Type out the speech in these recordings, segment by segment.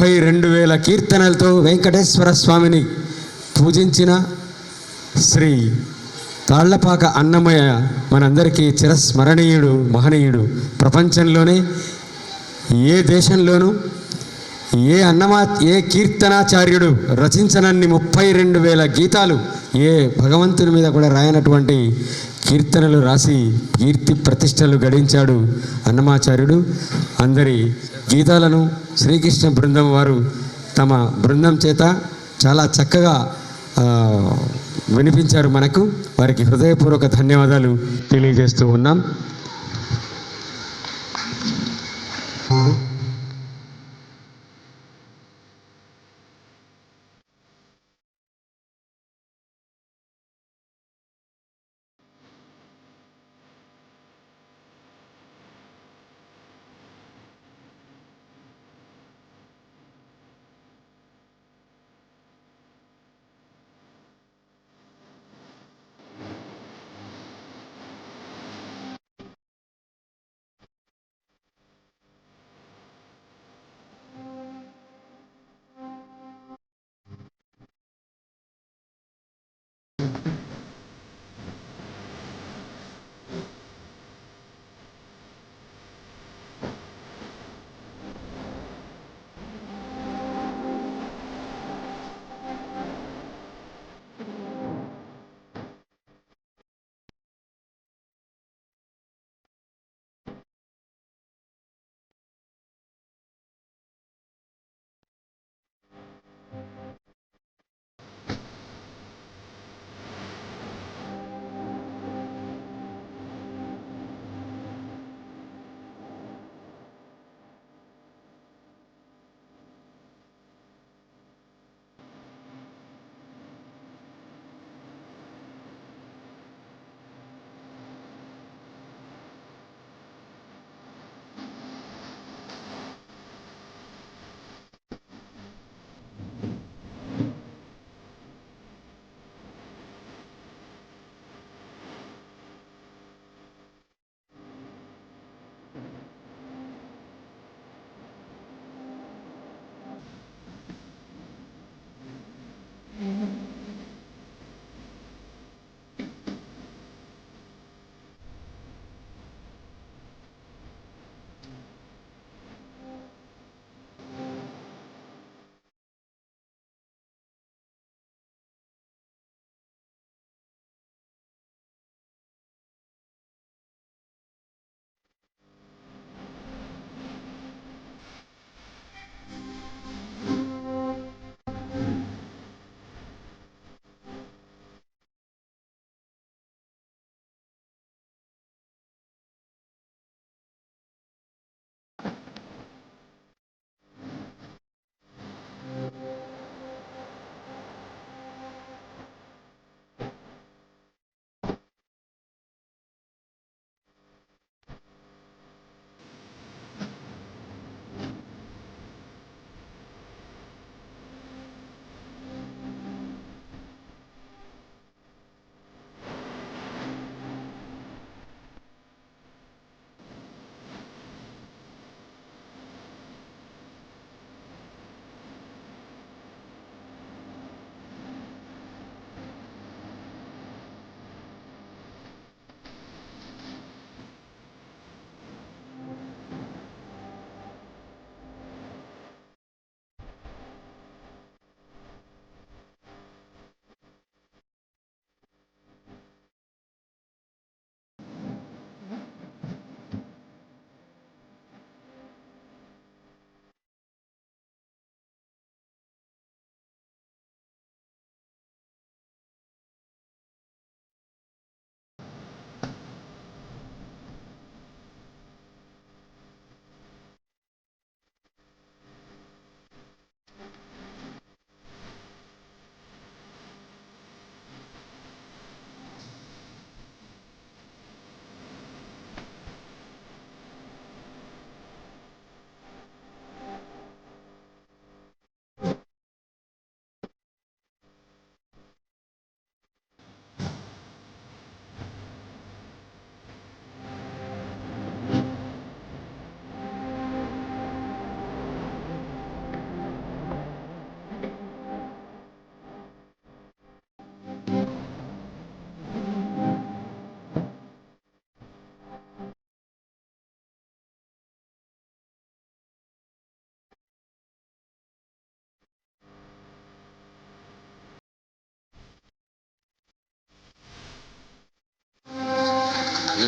32,000 కీర్తనలతో వెంకటేశ్వర స్వామిని పూజించిన శ్రీ తాళ్లపాక అన్నమయ్య మనందరికీ చిరస్మరణీయుడు, మహనీయుడు. ప్రపంచంలోనే ఏ దేశంలోనూ ఏ కీర్తనాచార్యుడు రచించనన్ని 32,000 గీతాలు, ఏ భగవంతుని మీద కూడా రాయనటువంటి కీర్తనలు రాసి కీర్తి ప్రతిష్టలు గడించాడు అన్నమాచార్యుడు. అందరి గీతాలను శ్రీకృష్ణ బృందం వారు తమ బృందం చేత చాలా చక్కగా వినిపించారు మనకు. వారికి హృదయపూర్వక ధన్యవాదాలు తెలియజేస్తూ ఉన్నాం.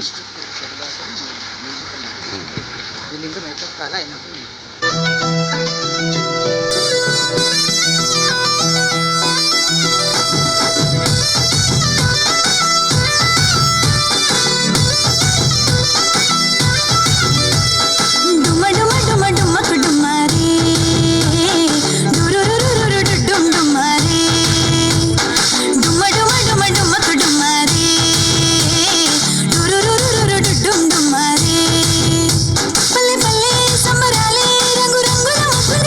బెస్ట్. పల్లె పల్లె సంబరాలే రంగు రంగుల ముగ్గుల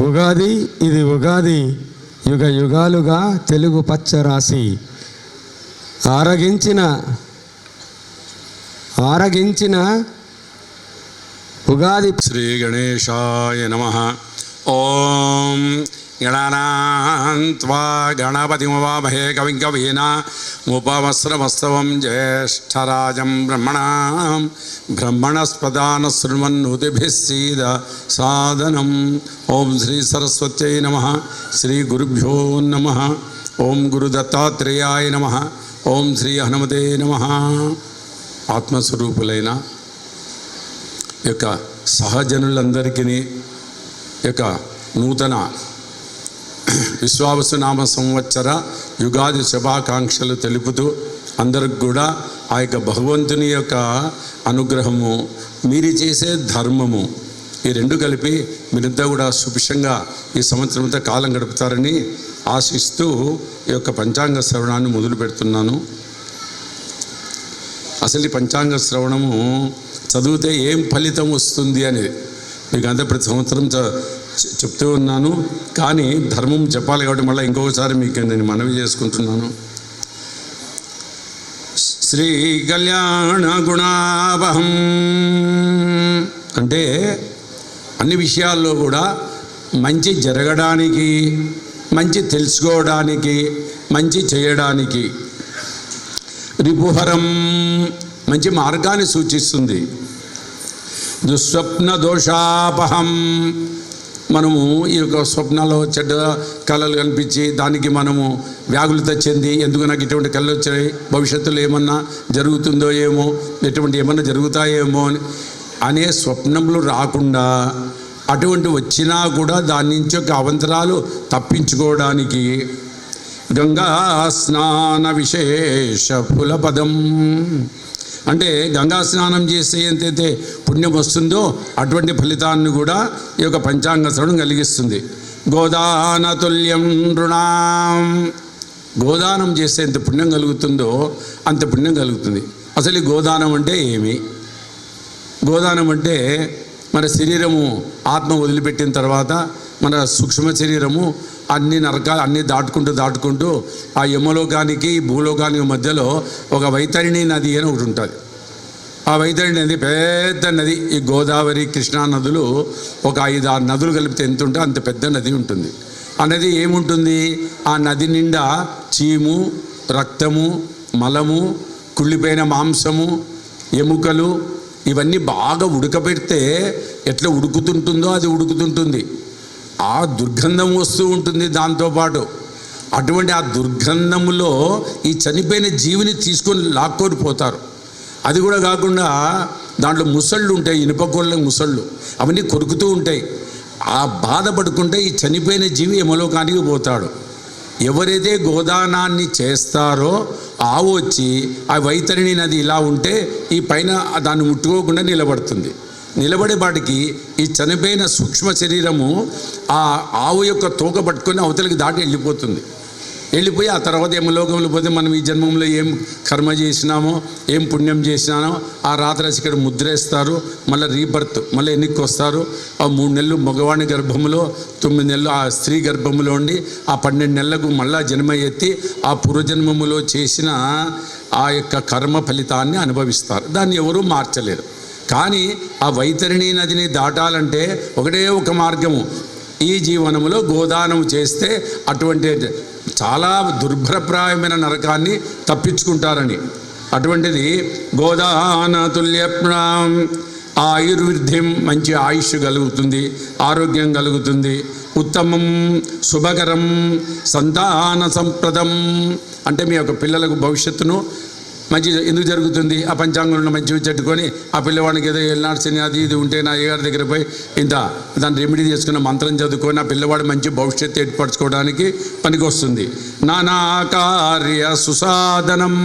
ఉగాది ఇది ఉగాది యుగ యుగాలుగా తెలుగు పచ్చ రాసి ఆరగించిన ఉగాది. శ్రీ గణేశాయ నమః. ఓం గణానాన్త్వా గణపతిమువామహే కవిం కవీనాముపమస్రవస్తవం జ్యేష్ఠరాజం బ్రహ్మణస్పదాన శృణ్వన్నోతిభిः సీద సాదనం. ఓం శ్రీ సరస్వత్యై నమః. శ్రీ గురుభ్యో నమః. ఓం గురుదత్తాత్రేయాయ నమః. ఓం శ్రీ హనుమతే నమః. ఆత్మస్వరూపులైన యొక్క సహజనులందరికీ యొక్క నూతన విశ్వావసునామ సంవత్సర యుగాది శుభాకాంక్షలు తెలుపుతూ అందరికి కూడా ఆ యొక్క భగవంతుని యొక్క అనుగ్రహము, మీరు చేసే ధర్మము, ఈ రెండు కలిపి మీరంతా కూడా సుభిక్షంగా ఈ సంవత్సరం అంతా కాలం గడుపుతారని ఆశిస్తూ ఈ యొక్క పంచాంగ శ్రవణాన్ని మొదలు పెడుతున్నాను. అసలు ఈ పంచాంగ శ్రవణము చదివితే ఏం ఫలితం వస్తుంది అనేది మీకు అంతా ప్రతి సంవత్సరం చెప్తూ ఉన్నాను. కానీ ధర్మం చెప్పాలి కాబట్టి మళ్ళీ ఇంకొకసారి మీకు నేను మనవి చేసుకుంటున్నాను. శ్రీ కళ్యాణ గుణావహం అంటే అన్ని విషయాల్లో కూడా మంచి జరగడానికి, మంచి తెలుసుకోవడానికి, మంచి చేయడానికి. రిపుహరం మంచి మార్గాన్ని సూచిస్తుంది. దుస్వప్న దోషాపహం మనము ఈ యొక్క స్వప్నాల్లో చెడ్డ కళలు కనిపించి దానికి మనము వ్యాకులత చెంది ఎందుకు నాకు ఇటువంటి కళలు వచ్చాయి, భవిష్యత్తులో ఏమన్నా జరుగుతుందో ఏమో, ఎటువంటి ఏమన్నా జరుగుతాయేమో అనే స్వప్నములు రాకుండా, అటువంటి వచ్చినా కూడా దాని నుంచి ఒక అవంతరాలు తప్పించుకోవడానికి గంగా స్నాన విశేష ఫులపదం అంటే గంగా స్నానం చేస్తే ఎంతైతే పుణ్యం వస్తుందో అటువంటి ఫలితాన్ని కూడా ఈ యొక్క పంచాంగ శ్రవణం కలిగిస్తుంది. గోదానతుల్యం నృణాం గోదానం చేస్తే ఎంత పుణ్యం కలుగుతుందో అంత పుణ్యం కలుగుతుంది. అసలు ఈ గోదానం అంటే ఏమి? గోదానం అంటే మన శరీరము ఆత్మ వదిలిపెట్టిన తర్వాత మన సూక్ష్మ శరీరము అన్ని నరకాలు అన్నీ దాటుకుంటూ ఆ యమలోకానికి భూలోకానికి మధ్యలో ఒక వైతరిణి నది అని ఒకటి ఉంటుంది. ఆ వైతరిణి నది పెద్ద నది. ఈ గోదావరి కృష్ణా నదులు ఒక 5-6 నదులు కలిపితే ఎంత ఉంటే అంత పెద్ద నది ఉంటుంది. ఆ నది ఏముంటుంది? ఆ నది నిండా చీము, రక్తము, మలము, కుళ్ళిపోయిన మాంసము, ఎముకలు ఇవన్నీ బాగా ఉడకబెడితే ఎట్లా ఉడుకుతుంటుందో అది ఉడుకుతుంటుంది. ఆ దుర్గంధం వస్తూ ఉంటుంది దాంతోపాటు. అటువంటి ఆ దుర్గంధములో ఈ చనిపోయిన జీవిని తీసుకొని లాక్కొని పోతారు. అది కూడా కాకుండా దాంట్లో ముసళ్ళు ఉంటాయి, ఇనుపగోళ్ళ ముసళ్ళు, అవన్నీ కొరుకుతూ ఉంటాయి. ఆ బాధపడుకుంటే ఈ చనిపోయిన జీవి యమలోకానికి పోతాడు. ఎవరైతే గోదానాన్ని చేస్తారో ఆవు వచ్చి ఆ వైతరిణి నది ఇలా ఉంటే ఈ పైన దాన్ని ముట్టుకోకుండా నిలబడుతుంది. నిలబడేపాటికి ఈ చనిపోయిన సూక్ష్మ శరీరము ఆ ఆవు యొక్క తోక పట్టుకొని అవతలికి దాటి వెళ్ళిపోయి ఆ తర్వాత యమలోకంలో పోతే మనం ఈ జన్మంలో ఏం కర్మ చేసినామో, ఏం పుణ్యం చేసినానో ఆ రాత్రసి ఇక్కడ ముద్రేస్తారు. మళ్ళీ రీబర్త్, మళ్ళీ ఎన్నికకి వస్తారు. ఆ 3 నెలలు మగవాణి గర్భంలో, 9 నెలలు ఆ స్త్రీ గర్భంలో ఉండి ఆ 12 నెలలకు మళ్ళా జన్మ ఎత్తి ఆ పూర్వజన్మములో చేసిన ఆ యొక్క కర్మ ఫలితాన్ని అనుభవిస్తారు. దాన్ని ఎవరూ మార్చలేరు. కానీ ఆ వైతరిణి నదిని దాటాలంటే ఒకటే ఒక మార్గము. ఈ జీవనములో గోదానం చేస్తే అటువంటి చాలా దుర్భరప్రాయమైన నరకాన్ని తప్పించుకుంటారని. అటువంటిది గోదాన తుల్యప్రాం ఆయుర్వృద్ధిం మంచి ఆయుష్ కలుగుతుంది, ఆరోగ్యం కలుగుతుంది. ఉత్తమం శుభకరం సంతాన సంప్రదం అంటే మీ యొక్క పిల్లలకు భవిష్యత్తును మంచి ఎందుకు జరుగుతుంది? ఆ పంచాంగంలో మంచివి చెట్టుకొని ఆ పిల్లవాడికి ఏదో ఎల్నాడు శని అది ఇది ఉంటే నా అయ్యగారి దగ్గర పోయి ఇంత దాన్ని రెమెడీ చేసుకున్న మంత్రం చదువుకొని ఆ పిల్లవాడు మంచి భవిష్యత్తు ఏర్పరచుకోవడానికి పనికి వస్తుంది. నానా కార్య సుసాధనం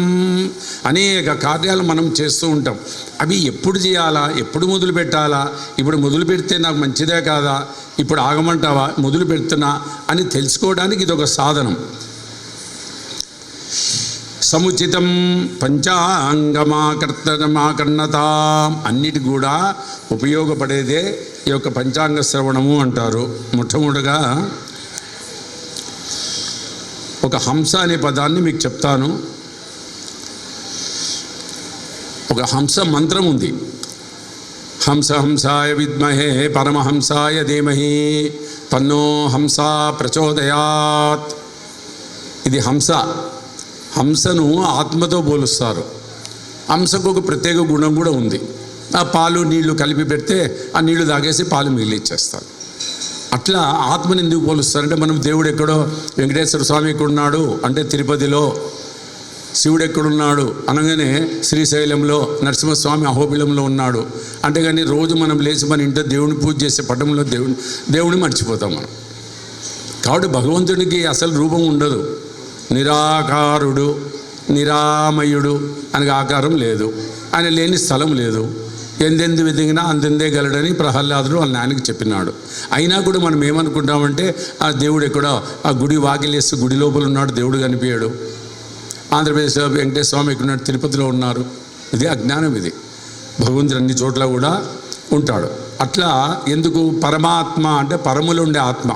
అనేక కార్యాలు మనం చేస్తూ ఉంటాం. అవి ఎప్పుడు చేయాలా, ఎప్పుడు మొదలు పెట్టాలా, ఇప్పుడు మొదలు పెడితే నాకు మంచిదే కాదా, ఇప్పుడు ఆగమంటావా, మొదలు పెడుతున్నా అని తెలుసుకోవడానికి ఇది ఒక సాధనం. సముచితం పంచాంగమాకర్ణత అన్నిటి కూడా ఉపయోగపడేదే ఈ యొక్క పంచాంగ శ్రవణము అంటారు. మొట్టమొదటిగా ఒక హంస అనే పదాన్ని మీకు చెప్తాను. ఒక హంస మంత్రం ఉంది. హంస హంసాయ విద్మహే పరమహంసాయ ధీమహి తన్నో హంస ప్రచోదయాత్. ఇది హంస. హంసను ఆత్మతో పోలుస్తారు. హంసకు ఒక ప్రత్యేక గుణం కూడా ఉంది. ఆ పాలు నీళ్లు కలిపి పెడితే ఆ నీళ్లు తాగేసి పాలు మిగిలిచ్చేస్తారు. అట్లా ఆత్మని ఎందుకు పోలుస్తారంటే, మనం దేవుడు ఎక్కడో వెంకటేశ్వర స్వామి ఎక్కడున్నాడు అంటే తిరుపతిలో, శివుడు ఎక్కడున్నాడు అనగానే శ్రీశైలంలో, నరసింహస్వామి అహోబిలంలో ఉన్నాడు అంటే, కానీ రోజు మనం లేచి మన ఇంట్లో దేవుని పూజ చేసే పటంలో దేవుని మర్చిపోతాం మనం. కాబట్టి భగవంతుడికి అసలు రూపం ఉండదు. నిరాకారుడు, నిరామయుడు అనగా ఆకారం లేదు, ఆయన లేని స్థలం లేదు. ఎందెందు వెతికినా అందెందే గలడని ప్రహ్లాదుడు వాళ్ళ నాయనకి చెప్పినాడు. అయినా కూడా మనం ఏమనుకుంటామంటే, ఆ దేవుడు ఎక్కడో ఆ గుడి వాకిలేసి గుడి లోపల ఉన్నాడు, దేవుడు కనిపించాడు. ఆంధ్రప్రదేశ్లో వెంకటేశ్వర స్వామి ఎక్కడున్నాడు, తిరుపతిలో ఉన్నారు. ఇది అజ్ఞానం. ఇది భగవంతుడు అన్ని చోట్ల కూడా ఉంటాడు. అట్లా ఎందుకు? పరమాత్మ అంటే పరములో ఉండే ఆత్మ,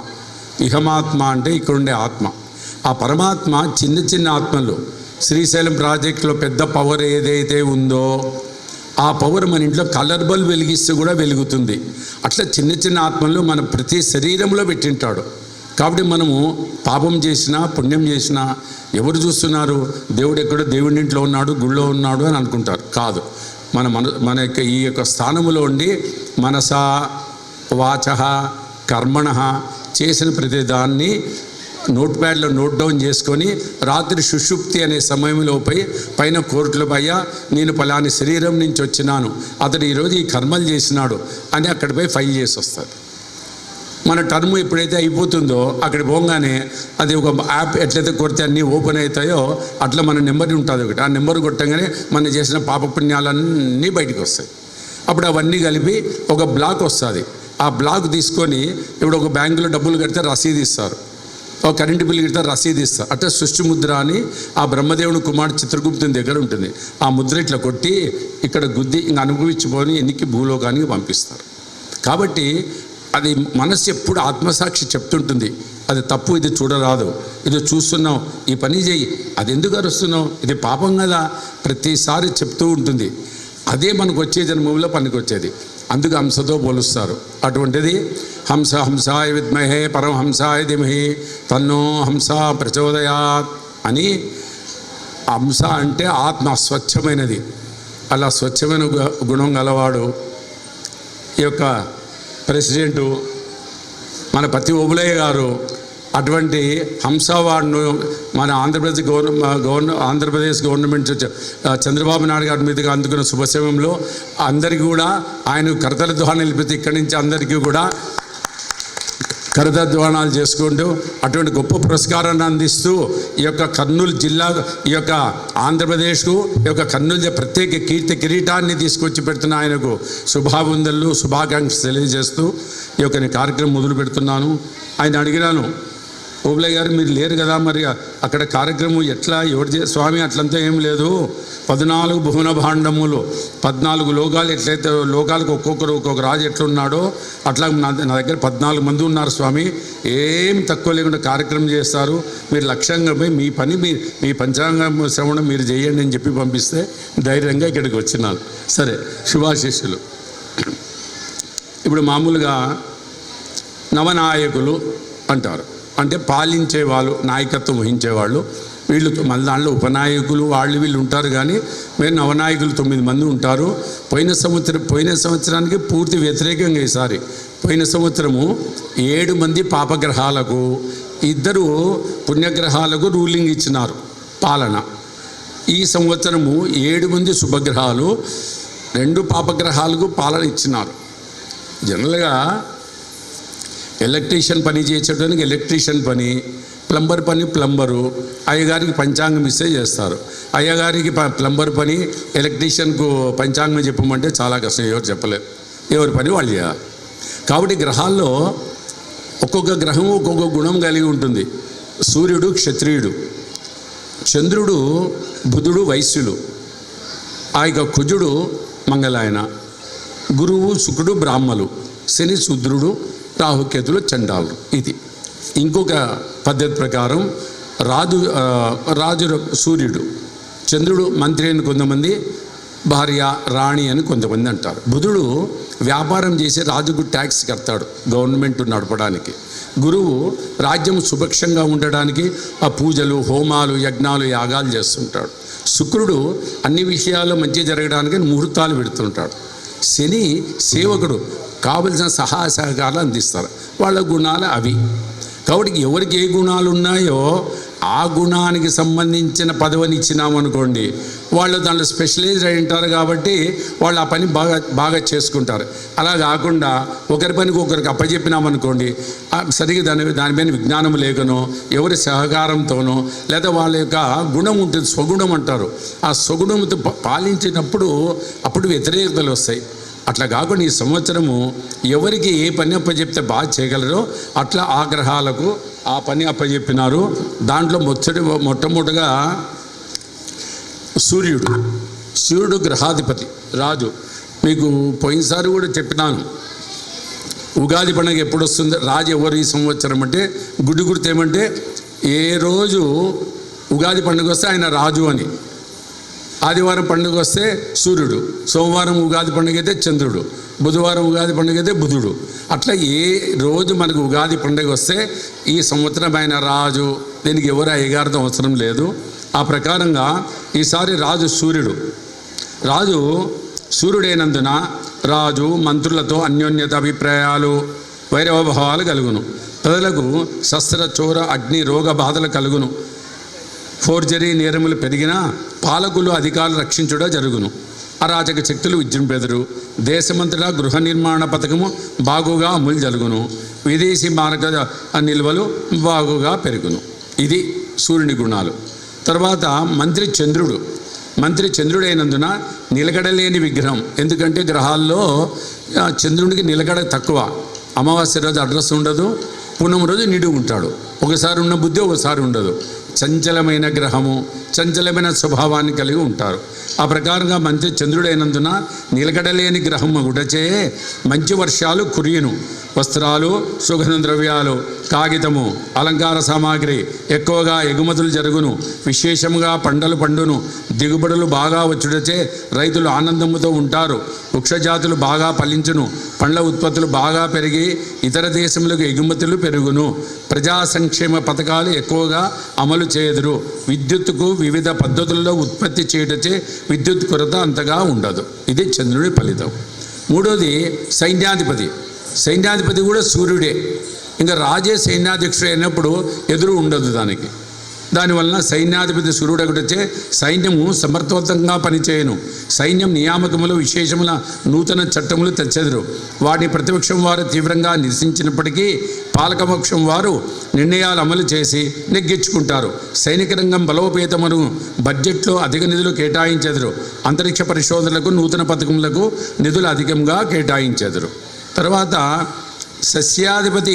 ఇహమాత్మ అంటే ఇక్కడ ఉండే ఆత్మ. ఆ పరమాత్మ చిన్న చిన్న ఆత్మలు. శ్రీశైలం ప్రాజెక్టులో పెద్ద పవర్ ఏదైతే ఉందో ఆ పవర్ మన ఇంట్లో కలర్ బల్బ్ వెలిగిస్తే కూడా వెలుగుతుంది. అట్లా చిన్న చిన్న ఆత్మలు మన ప్రతి శరీరంలో పెట్టింటాడు. కాబట్టి మనము పాపం చేసినా పుణ్యం చేసినా ఎవరు చూస్తున్నారు? దేవుడు ఎక్కడో దేవుడి ఇంట్లో ఉన్నాడు, గుళ్ళో ఉన్నాడు అని అనుకుంటారు. కాదు, మన యొక్క ఈ యొక్క స్థానములో ఉండి మనస వాచ కర్మణ చేసిన ప్రతిదాన్ని నోట్ ప్యాడ్లో నోట్ డౌన్ చేసుకొని రాత్రి సుషుప్తి అనే సమయంలో పైన కోర్టులో అయ్యా నేను పలాని శరీరం నుంచి వచ్చినాను, అతడు ఈరోజు ఈ కర్మలు చేసినాడు అని అక్కడిపై ఫైల్ చేసి వస్తారు. మన టర్మ్ ఎప్పుడైతే అయిపోతుందో అక్కడికి పోగానే అది ఒక యాప్ ఎట్లయితే కొడితే అన్నీ ఓపెన్ అవుతాయో అట్లా మన నెంబర్ ఉంటుంది ఒకటి. ఆ నెంబర్ కొట్టగానే మనం చేసిన పాపపుణ్యాలన్నీ బయటకు వస్తాయి. అప్పుడు అవన్నీ కలిపి ఒక బ్లాక్ వస్తుంది. ఆ బ్లాక్ తీసుకొని ఇప్పుడు ఒక బ్యాంకులో డబ్బులు కడితే రసీదు ఇస్తారు, ఒక కరెంటు బిల్లు కడితే రసీదు ఇస్తారు. అట్లా సృష్టి ముద్ర అని ఆ బ్రహ్మదేవుని కుమారుడు చిత్రగుప్తుని దగ్గర ఉంటుంది. ఆ ముద్ర ఇట్లా కొట్టి ఇక్కడ గుద్ది ఇంక అనుభవించిపోని ఎన్నికి భూలోకానికి పంపిస్తారు. కాబట్టి అది మనసు ఎప్పుడు ఆత్మసాక్షి చెప్తుంటుంది, అది తప్పు, ఇది చూడరాదు, ఇది చూస్తున్నావు, ఈ పని చేయి, అది ఎందుకు అరుస్తున్నావు, ఇది పాపం కదా, ప్రతిసారి చెప్తూ ఉంటుంది. అదే మనకు వచ్చే జన్మలో పనికి వచ్చేది. అందుకు హంసతో పోలుస్తారు. అటువంటిది హంస హంసాయ విద్మహే పరమహంసాయ ధీమహి తన్నో హంస ప్రచోదయాత్ అని. హంస అంటే ఆత్మ స్వచ్ఛమైనది. అలా స్వచ్ఛమైన గుణం గలవాడు ఈ యొక్క ప్రెసిడెంటు మన పత్తి ఓబులయ్య గారు. అటువంటి హంస అవార్డును మన ఆంధ్రప్రదేశ్ గవర్నమెంట్ చంద్రబాబు నాయుడు గారి మీదుగా అందుకున్న శుభ సమయంలో అందరికీ కూడా ఆయన కరతల నిలిపితే ఇక్కడి నుంచి అందరికీ కూడా కరతద్వానాలు చేసుకుంటూ అటువంటి గొప్ప పురస్కారాన్ని అందిస్తూ ఈ యొక్క కర్నూలు జిల్లా, ఈ యొక్క ఆంధ్రప్రదేశ్కు, ఈ యొక్క కర్నూలు ప్రత్యేక కీర్తి కిరీటాన్ని తీసుకొచ్చి పెడుతున్న ఆయనకు శుభాభివందనలు, శుభాకాంక్షలు తెలియజేస్తూ ఈ యొక్క కార్యక్రమం మొదలు పెడుతున్నాను. ఆయన అడిగినాను, ఓబులయ్య గారు మీరు లేరు కదా, మరి అక్కడ కార్యక్రమం ఎట్లా ఎవరు స్వామి? అట్లంతా ఏం లేదు, 14 భువన భాండములు, 14 లోకాలు ఎట్లయితే లోకాలకు ఒక్కొక్కరు ఒక్కొక్క రాజు ఎట్లున్నాడో అట్లా నా దగ్గర 14 మంది ఉన్నారు స్వామి, ఏం తక్కువ లేకుండా కార్యక్రమం చేస్తారు, మీరు లక్ష్యంగా పోయి మీ పని మీ పంచాంగ శ్రవణం మీరు చేయండి అని చెప్పి పంపిస్తే ధైర్యంగా ఇక్కడికి వచ్చినాను. సరే, శుభాశిష్యులు. ఇప్పుడు మామూలుగా నవనాయకులు అంటారు, అంటే పాలించే వాళ్ళు, నాయకత్వం వహించేవాళ్ళు. వీళ్ళు మళ్ళీ దాంట్లో ఉపనాయకులు వాళ్ళు వీళ్ళు ఉంటారు. కానీ మేము నవనాయకులు 9 మంది ఉంటారు. పోయిన సంవత్సరానికి పూర్తి వ్యతిరేకంగా ఈసారి. పోయిన సంవత్సరము 7 మంది పాపగ్రహాలకు, 2 పుణ్యగ్రహాలకు రూలింగ్ ఇచ్చినారు పాలన. ఈ సంవత్సరము 7 మంది శుభగ్రహాలు, 2 పాపగ్రహాలకు పాలన ఇచ్చినారు. జనరల్గా ఎలక్ట్రీషియన్ పని చేసేటానికి ఎలక్ట్రీషియన్ పని, ప్లంబర్ పని ప్లంబరు, అయ్యగారికి పంచాంగం ఇస్తే చేస్తారు. అయ్యగారికి ప్లంబర్ పని, ఎలక్ట్రీషియన్కు పంచాంగం చెప్పమంటే చాలా కష్టం, ఎవరు చెప్పలేరు, ఎవరి పని వాళ్ళు చేయాలి. కాబట్టి గ్రహాల్లో ఒక్కొక్క గ్రహం ఒక్కొక్క గుణం కలిగి ఉంటుంది. సూర్యుడు క్షత్రియుడు, చంద్రుడు బుధుడు వైశ్యులు, ఆ యొక్క కుజుడు మంగళాయన, గురువు శుక్రుడు బ్రాహ్మలు, శని శుద్రుడు, రాహుకేతులు చండాలుడు. ఇది ఇంకొక పద్ధతి ప్రకారం రాజు సూర్యుడు, చంద్రుడు మంత్రి అని కొంతమంది, భార్య రాణి అని కొంతమంది అంటారు. బుధుడు వ్యాపారం చేసి రాజుకు ట్యాక్స్ కడతాడు గవర్నమెంట్ నడపడానికి. గురువు రాజ్యం సుభిక్షంగా ఉండడానికి ఆ పూజలు, హోమాలు, యజ్ఞాలు, యాగాలు చేస్తుంటాడు. శుక్రుడు అన్ని విషయాల్లో మంచి జరగడానికి ముహూర్తాలు పెడుతుంటాడు. శని సేవకుడు, కావలసిన సహాయ సహకారాలు అందిస్తారు. వాళ్ళ గుణాలు అవి. కాబట్టి ఎవరికి ఏ గుణాలు ఉన్నాయో ఆ గుణానికి సంబంధించిన పదవిని ఇచ్చినామనుకోండి, వాళ్ళు దాంట్లో స్పెషలైజ్డ్ అయి ఉంటారు కాబట్టి వాళ్ళు ఆ పని బాగా చేసుకుంటారు. అలా కాకుండా ఒకరి పనికి ఒకరికి అప్పచెప్పినామనుకోండి, సరిగ్గా దానిపైన విజ్ఞానం లేకనో, ఎవరి సహకారంతోనో, లేదా వాళ్ళ యొక్క గుణం ఉంటుంది, స్వగుణం అంటారు. ఆ స్వగుణంతో పాలించినప్పుడు అప్పుడు వ్యతిరేకతలు వస్తాయి. అట్లా కాకుండా ఈ సంవత్సరము ఎవరికి ఏ పని అప్పచెప్తే బాగా చేయగలరో అట్లా ఆ గ్రహాలకు ఆ పని అప్పచెప్పినారు. దాంట్లో మొట్టమొదటిగా సూర్యుడు గ్రహాధిపతి, రాజు. మీకు పోయినసారి కూడా చెప్పినాను, ఉగాది పండుగ ఎప్పుడు వస్తుంది, రాజు ఎవరు ఈ సంవత్సరం అంటే గుడి గుర్తు ఏమంటే ఏ రోజు ఉగాది పండుగ వస్తే ఆయన రాజు అని. ఆదివారం పండుగ వస్తే సూర్యుడు, సోమవారం ఉగాది పండుగ అయితే చంద్రుడు, బుధవారం ఉగాది పండుగ అయితే బుధుడు. అట్లా ఏ రోజు మనకు ఉగాది పండుగ వస్తే ఈ సంవత్సరం ఆయన రాజు. దీనికి ఎవరు అయ్యగారితో అవసరం లేదు. ఆ ప్రకారంగా ఈసారి రాజు సూర్యుడైనందున రాజు మంత్రులతో అన్యోన్యత అభిప్రాయాలు, వైరవభావాలు కలుగును. ప్రజలకు శస్త్ర, చోర, అగ్ని, రోగ బాధలు కలుగును. ఫోర్జరీ నేరములు పెరిగినా పాలకులు, అధికారులు రక్షించుట జరుగును. అరాచక శక్తులు విజృంభెదరు. దేశమంతటా గృహ నిర్మాణ పథకము బాగుగా అమలు జరుగును. విదేశీ మార్గ నిల్వలు బాగుగా పెరుగును. ఇది సూర్యుని గుణాలు. తర్వాత మంత్రి చంద్రుడైనందున నిలకడలేని విగ్రహం. ఎందుకంటే గ్రహాల్లో చంద్రునికి నిలకడ తక్కువ. అమావాస్య రోజు అడ్రస్ ఉండదు, పూర్ణం రోజు నిడుగు ఉంటాడు. ఒకసారి ఉన్న బుద్ధి ఒకసారి ఉండదు. చంచలమైన గ్రహము, చంచలమైన స్వభావాన్ని కలిగి ఉంటారు. ఆ ప్రకారంగా మంచి చంద్రుడైనందున నిలకడలేని గ్రహం ఒకటచే మంచి వర్షాలు కురియును. వస్త్రాలు, సుగంధ ద్రవ్యాలు, కాగితము, అలంకార సామాగ్రి ఎక్కువగా ఎగుమతులు జరుగును. విశేషంగా పంటలు పండును. దిగుబడులు బాగా వచ్చుటచే రైతులు ఆనందముతో ఉంటారు. వృక్షజాతులు బాగా ఫలించును. పండ్ల ఉత్పత్తులు బాగా పెరిగి ఇతర దేశములకు ఎగుమతులు పెరుగును. ప్రజా సంక్షేమ పథకాలు ఎక్కువగా అమలు చేయుదురు. విద్యుత్తుకు వివిధ పద్ధతుల్లో ఉత్పత్తి చేయటచే విద్యుత్ కొరత అంతగా ఉండదు. ఇది చంద్రుడి ఫలితం. మూడోది సైన్యాధిపతి కూడా సూర్యుడే. ఇంకా రాజే సైన్యాధ్యక్షుడు అయినప్పుడు ఎదురు ఉండదు దానికి. దానివలన సైన్యాధిపతి సూర్యుడు ఒకటొచ్చే సైన్యము సమర్థవంతంగా పనిచేయను. సైన్యం నియామకములు, విశేషముల నూతన చట్టములు తెచ్చెదరు. వాటిని ప్రతిపక్షం వారు తీవ్రంగా నిరసించినప్పటికీ పాలకపక్షం వారు నిర్ణయాలు అమలు చేసి నెగ్గించుకుంటారు. సైనిక రంగం బలోపేతమును. బడ్జెట్లో అధిక నిధులు కేటాయించెదరు. అంతరిక్ష పరిశోధనలకు, నూతన పథకములకు నిధులు అధికంగా కేటాయించెదరు. తర్వాత సస్యాధిపతి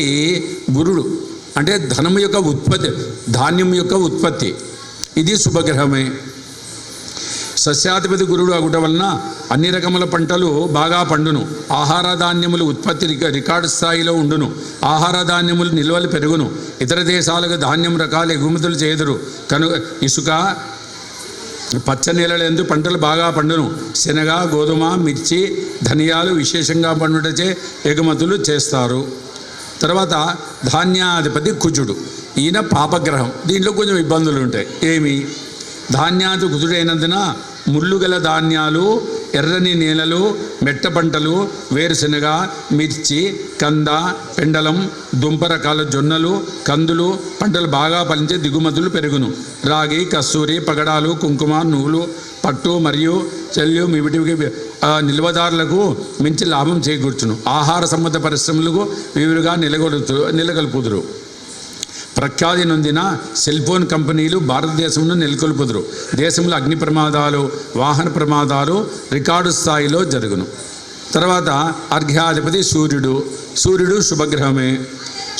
గురుడు, అంటే ధనము యొక్క ఉత్పత్తి, ధాన్యం యొక్క ఉత్పత్తి. ఇది శుభగ్రహమే. సస్యాధిపతి గురుడు అగుట వలన అన్ని రకముల పంటలు బాగా పండును. ఆహార ధాన్యములు ఉత్పత్తి రికార్డు స్థాయిలో ఉండును. ఆహార ధాన్యములు నిల్వలు పెరుగును. ఇతర దేశాలకు ధాన్యం రకాలు ఎగుమతులు చేయుదురు. కనుక ఇసుక, పచ్చ నేలలందు పంటలు బాగా పండును. శనగ, గోధుమ, మిర్చి, ధనియాలు విశేషంగా పండుటచే ఎగుమతులు చేస్తారు. తర్వాత ధాన్యాధిపతి కుజుడు. ఈయన పాపగ్రహం. దీంట్లో కొంచెం ఇబ్బందులు ఉంటాయి. ఏమి? ధాన్యాది కుజుడైనందున ముళ్ళు గల ధాన్యాలు, ఎర్రని నేలలు, మెట్ట పంటలు, వేరుశెనగ, మిర్చి, కంద, పెండలం, దుంప రకాల జొన్నలు, కందులు పంటలు బాగా ఫలించే దిగుమతులు పెరుగును. రాగి, కస్తూరి, పగడాలు, కుంకుమ, నువ్వులు, పట్టు మరియు చెల్లు వీటికి నిల్వదారులకు మించి లాభం చేకూర్చును. ఆహార సంబంధ పరిశ్రమలకు వివిధగా నెలకొల్పుదురు. ప్రఖ్యాతి నొందిన సెల్ ఫోన్ కంపెనీలు భారతదేశంలో నెలకొల్పుదురు. దేశంలో అగ్ని ప్రమాదాలు, వాహన ప్రమాదాలు రికార్డు స్థాయిలో జరుగును. తర్వాత అర్ఘ్యాధిపతి సూర్యుడు. సూర్యుడు శుభగ్రహమే.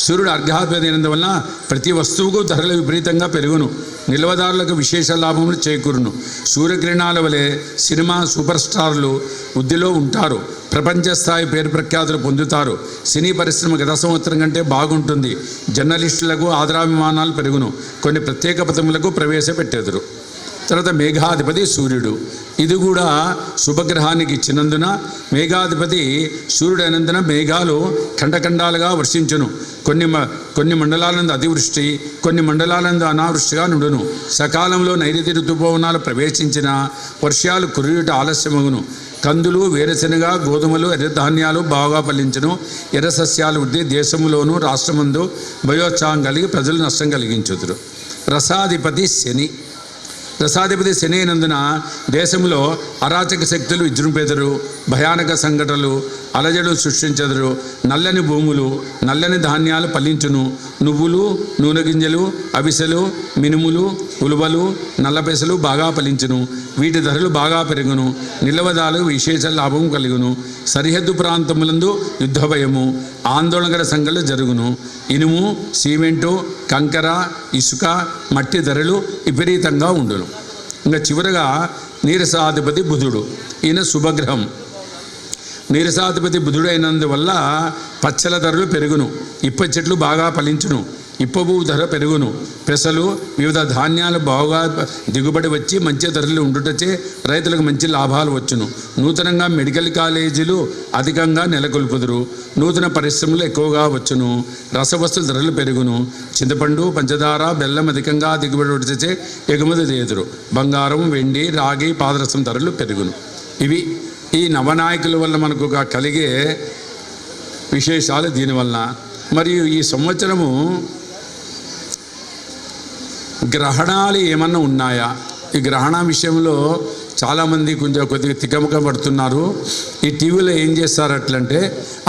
సూర్యుడు అర్ఘ్యాధిపతి అయినందువలన ప్రతి వస్తువుకు ధరలు విపరీతంగా పెరుగును, నిల్వదారులకు విశేష లాభములు చేకూరును. సూర్యకిరణాల వలె సినిమా సూపర్ స్టార్లు వృద్ధిలో ఉంటారు, ప్రపంచ స్థాయి పేరు ప్రఖ్యాతులు పొందుతారు. సినీ పరిశ్రమ గత సంవత్సరం కంటే బాగుంటుంది. జర్నలిస్టులకు ఆదరాభిమానాలు పెరుగును, కొన్ని ప్రత్యేక పదములకు ప్రవేశపెట్టెదరు. తర్వాత మేఘాధిపతి సూర్యుడు. ఇది కూడా శుభగ్రహానికి ఇచ్చినందున మేఘాధిపతి సూర్యుడు అయినందున మేఘాలు ఖండఖండాలుగా వర్షించును. కొన్ని మండలాలందు అతివృష్టి, కొన్ని మండలాలందు అనావృష్టిగా నుండును. సకాలంలో నైరుతి ఋతుపవనాలు ప్రవేశించిన వర్షాలు కురియుట ఆలస్యమగును. కందులు, వేరుశెనగ, గోధుమలు, ఎర్రధాన్యాలు బాగా ఫలించును. ఎర్ర సస్యాలు వృద్ధి దేశంలోనూ రాష్ట్రమందు భయోత్సాహం కలిగి ప్రజలు నష్టం కలిగించుదురు. రసాధిపతి శని. రసాధిపతి శని అయినందున దేశంలో అరాచక శక్తులు విజృంభెదరు, భయానక సంఘటనలు అలజడు సృష్టించెదరు. నల్లని భూములు, నల్లని ధాన్యాలు ఫలించును. నువ్వులు, నూనె గింజలు, అవిసెలు, మినుములు, ఉలువలు, నల్లపెసలు బాగా ఫలించును. వీటి ధరలు బాగా పెరుగును. నిల్వదాలు విశేష లాభం కలుగును. సరిహద్దు ప్రాంతములందు యుద్ధ భయము, ఆందోళనకర సంఘటనలు జరుగును. ఇనుము, సిమెంటు, కంకర, ఇసుక, మట్టి ధరలు విపరీతంగా ఉండును. ఇంకా చివరగా నీరసాధిపతి బుధుడు. ఈయన శుభగ్రహం. నీరసాధిపతి బుధుడు అయినందువల్ల పచ్చల ధరలు పెరుగును, ఇప్ప చెట్లు బాగా ఫలించును, ఇప్పపు ధర పెరుగును. పెసలు, వివిధ ధాన్యాలు బాగా దిగుబడి వచ్చి మంచి ధరలు ఉండుటచే రైతులకు మంచి లాభాలు వచ్చును. నూతనంగా మెడికల్ కాలేజీలు అధికంగా నెలకొల్పుదురు. నూతన పరిశ్రమలు ఎక్కువగా వచ్చును. రసవస్తుల ధరలు పెరుగును. చింతపండు, పంచదార, బెల్లం అధికంగా దిగుబడి వచ్చే ఎగుమతి చేదురు. బంగారం, వెండి, రాగి, పాదరసం ధరలు పెరుగును. ఇవి ఈ నవనాయకుల వల్ల మనకు కలిగే విశేషాలు దీనివల్ల. మరియు ఈ సంవత్సరము గ్రహణాలు ఏమన్నా ఉన్నాయా? ఈ గ్రహణ విషయంలో చాలామంది కొద్దిగా తికమక పడుతున్నారు. ఈ టీవీలో ఏం చేస్తారు అట్లంటే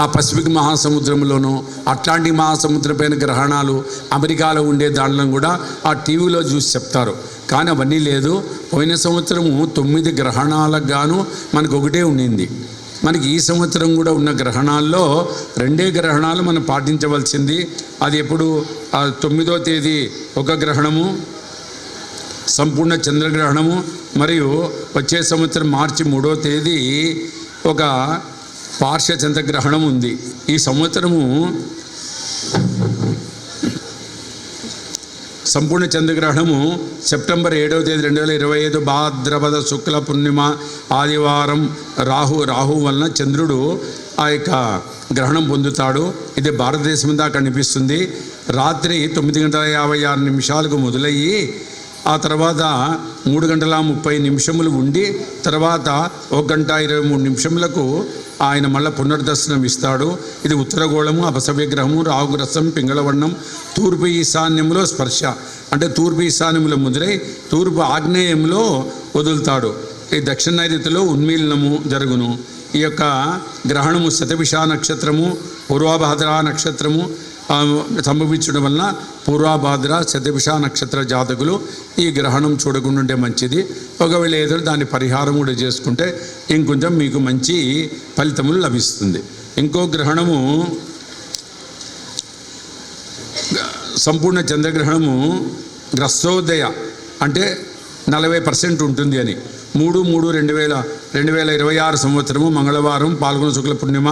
ఆ పసిఫిక్ మహాసముద్రంలోనూ అట్లాంటిక్ మహాసముద్రం పైన గ్రహణాలు, అమెరికాలో ఉండే దాంట్లో కూడా ఆ టీవీలో చూసి చెప్తారు. కానీ అవన్నీ లేదు. పోయిన సంవత్సరము 9 గ్రహణాలకు గాను మనకు ఒకటే ఉండింది. మనకి ఈ సంవత్సరం కూడా ఉన్న గ్రహణాల్లో 2 గ్రహణాలు మనం పాటించవలసింది. అది ఎప్పుడు 9వ తేదీ ఒక గ్రహణము, సంపూర్ణ చంద్రగ్రహణము, మరియు వచ్చే సంవత్సరం మార్చి 3వ తేదీ ఒక పార్శ్వ చంద్రగ్రహణం ఉంది. ఈ సంవత్సరము సంపూర్ణ చంద్రగ్రహణము సెప్టెంబర్ 7వ తేదీ 2025 భాద్రపద శుక్ల పూర్ణిమ ఆదివారం రాహు వలన చంద్రుడు ఆ యొక్క గ్రహణం పొందుతాడు. ఇది భారతదేశం దాకా కనిపిస్తుంది. రాత్రి 9:56 మొదలయ్యి ఆ తర్వాత 3:30 ఉండి తర్వాత 1:23 ఆయన మళ్ళీ పునర్దర్శనం ఇస్తాడు. ఇది ఉత్తరగోళము, అపసవ్యగ్రహము, రాహుగ్రస్తం, పింగళవర్ణం, తూర్పు ఈశాన్యంలో స్పర్శ అంటే తూర్పు ఈశాన్యంలో ముదిరై తూర్పు ఆగ్నేయంలో వదులుతాడు. ఈ దక్షిణ నైరుతిలో ఉన్మీలనము జరుగును. ఈ యొక్క గ్రహణము శతభిష నక్షత్రము, పూర్వభాద్ర నక్షత్రము సంభవించడం వలన పూర్వభాద్ర, శతభిష నక్షత్ర జాతకులు ఈ గ్రహణం చూడకుండా ఉంటే మంచిది. ఒకవేళ ఏదో దాని పరిహారం కూడా చేసుకుంటే ఇంకొంచెం మీకు మంచి ఫలితములు లభిస్తుంది. ఇంకో గ్రహణము సంపూర్ణ చంద్రగ్రహణము గ్రస్తోదయ అంటే 40% ఉంటుంది అని 3/3/2026 సంవత్సరము మంగళవారం పాల్గొన శుక్ల పూర్ణిమ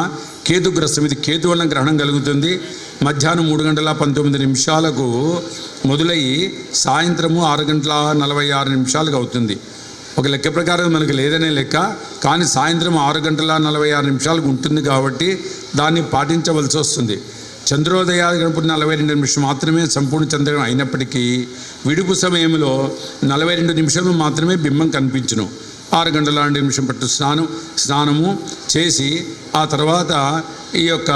కేతుగ్రస్తం. ఇది కేతు వలన గ్రహణం కలుగుతుంది. మధ్యాహ్నం 3:19 మొదలయ్యి సాయంత్రము 6:46 అవుతుంది. ఒక లెక్క ప్రకారం మనకు లేదనే లెక్క, కానీ సాయంత్రం 6:46 ఉంటుంది కాబట్టి దాన్ని పాటించవలసి వస్తుంది. చంద్రోదయానికి 42 నిమిషం మాత్రమే సంపూర్ణ చంద్రగ్రహణం అయినప్పటికీ విడుపు సమయంలో 42 నిమిషాలు మాత్రమే బింబం కనిపించును. 6:02 పట్టు స్నానము చేసి ఆ తర్వాత ఈ యొక్క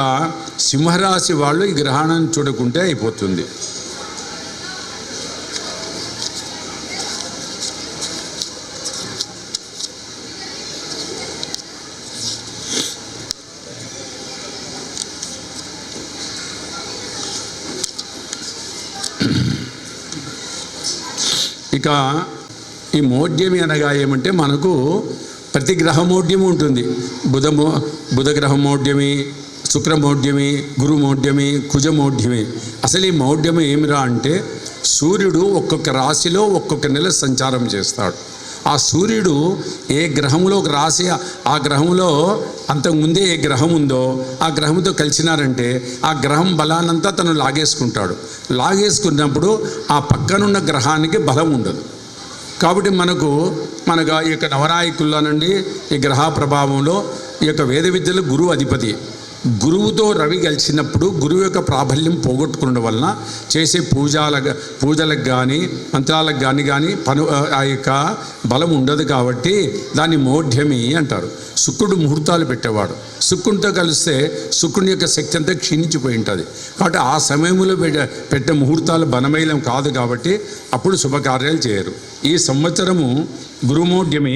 సింహరాశి వాళ్ళు ఈ గ్రహణాన్ని చూడకుంటే అయిపోతుంది. ఇక ఈ మోడ్యమి అనగా ఏమంటే మనకు ప్రతి గ్రహమౌఢ్యము ఉంటుంది. బుధ గ్రహమౌఢ్యమి, శుక్రమౌఢ్యమి, గురుమౌఢ్యమి, కుజమౌఢ్యమి. అసలు ఈ మౌఢ్యం ఏమిరా అంటే సూర్యుడు ఒక్కొక్క రాశిలో ఒక్కొక్క నెల సంచారం చేస్తాడు. ఆ సూర్యుడు ఏ గ్రహంలో ఒక రాశి, ఆ గ్రహంలో అంతకుముందే ఏ గ్రహం ఉందో ఆ గ్రహంతో కలిసినారంటే ఆ గ్రహం బలానంతా తను లాగేసుకుంటాడు. లాగేసుకున్నప్పుడు ఆ పక్కనున్న గ్రహానికి బలం ఉండదు. కాబట్టి మనకు ఈ యొక్క నవనాయకుల్లోనండి ఈ గ్రహ ప్రభావంలో ఈ యొక్క వేద విద్యలో గురువు అధిపతి. గురువుతో రవి కలిసినప్పుడు గురువు యొక్క ప్రాబల్యం పోగొట్టుకోవడం వలన చేసే పూజలకు కానీ మంత్రాలకు కానీ ఆ యొక్క బలం ఉండదు. కాబట్టి దాన్ని మౌఢ్యమి అంటారు. శుక్రుడు ముహూర్తాలు పెట్టేవాడు. శుక్రునితో కలిస్తే శుక్రుని యొక్క శక్తి అంతా క్షీణించిపోయి ఉంటుంది. కాబట్టి ఆ సమయంలో పెట్టే ముహూర్తాలు బలమైలం కాదు. కాబట్టి అప్పుడు శుభకార్యాలు చేయరు. ఈ సంవత్సరము గురుమౌఢ్యమి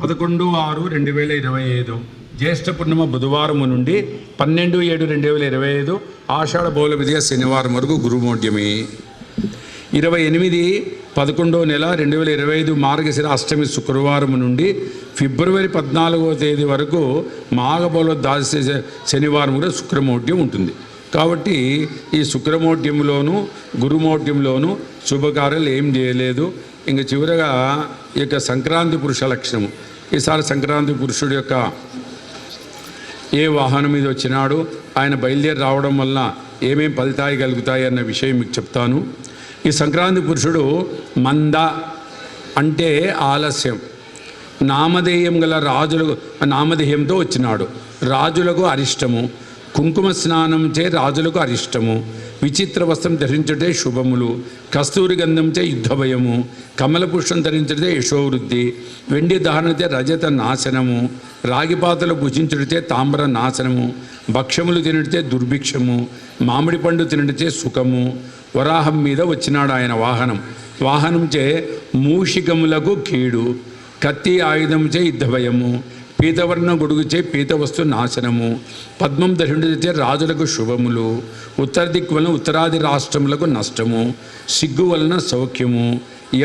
11/6/2025 జ్యేష్ఠ పూర్ణిమ బుధవారము నుండి 12/7/2025 ఆషాఢ బహుళ విద్య శనివారం వరకు గురుమౌఢ్యమి. 28/11/2025 మార్గశిర అష్టమి శుక్రవారం నుండి ఫిబ్రవరి 14వ తేదీ వరకు మాఘబౌళ ద్వాదశి శనివారం కూడా శుక్రమౌఢ్యం ఉంటుంది. కాబట్టి ఈ శుక్రమౌఢ్యంలోను గురుమౌఢ్యంలోను శుభకార్యాలు ఏం చేయలేదు. ఇంక చివరగా ఈ యొక్క సంక్రాంతి పురుష లక్షణము. ఈసారి సంక్రాంతి పురుషుడు యొక్క ఏ వాహనం మీద వచ్చినాడు, ఆయన బయలుదేరి రావడం వల్ల ఏమేం ఫలితాలు కలుగుతాయి అన్న విషయం మీకు చెప్తాను. ఈ సంక్రాంతి పురుషుడు మంద అంటే ఆలస్యం, నామధేయం గల రాజులకు నామధేయంతో వచ్చినాడు. రాజులకు అరిష్టము, కుంకుమ స్నానం చే రాజులకు అరిష్టము, విచిత్ర వస్త్రం ధరించుటే శుభములు, కస్తూరి గంధంచే యుద్ధ భయము, కమల పుష్పం ధరించుటే యశోవృద్ధి, వెండి ధారణతే రజత నాశనము, రాగిపాతలు భుజించుడితే తామ్ర నాశనము, భక్ష్యములు తినడితే దుర్భిక్షము, మామిడి పండు తినడితే సుఖము. వరాహం మీద వచ్చినాడు ఆయన వాహనంచే మూషికములకు కీడు, కత్తి ఆయుధంచే యుద్ధ భయము, పీతవర్ణ గొడుగుచే పీతవస్తు నాశనము, పద్మం ధరించే రాజులకు శుభములు, ఉత్తర దిక్కు వలన ఉత్తరాది రాష్ట్రములకు నష్టము, సిగ్గు వలన సౌఖ్యము,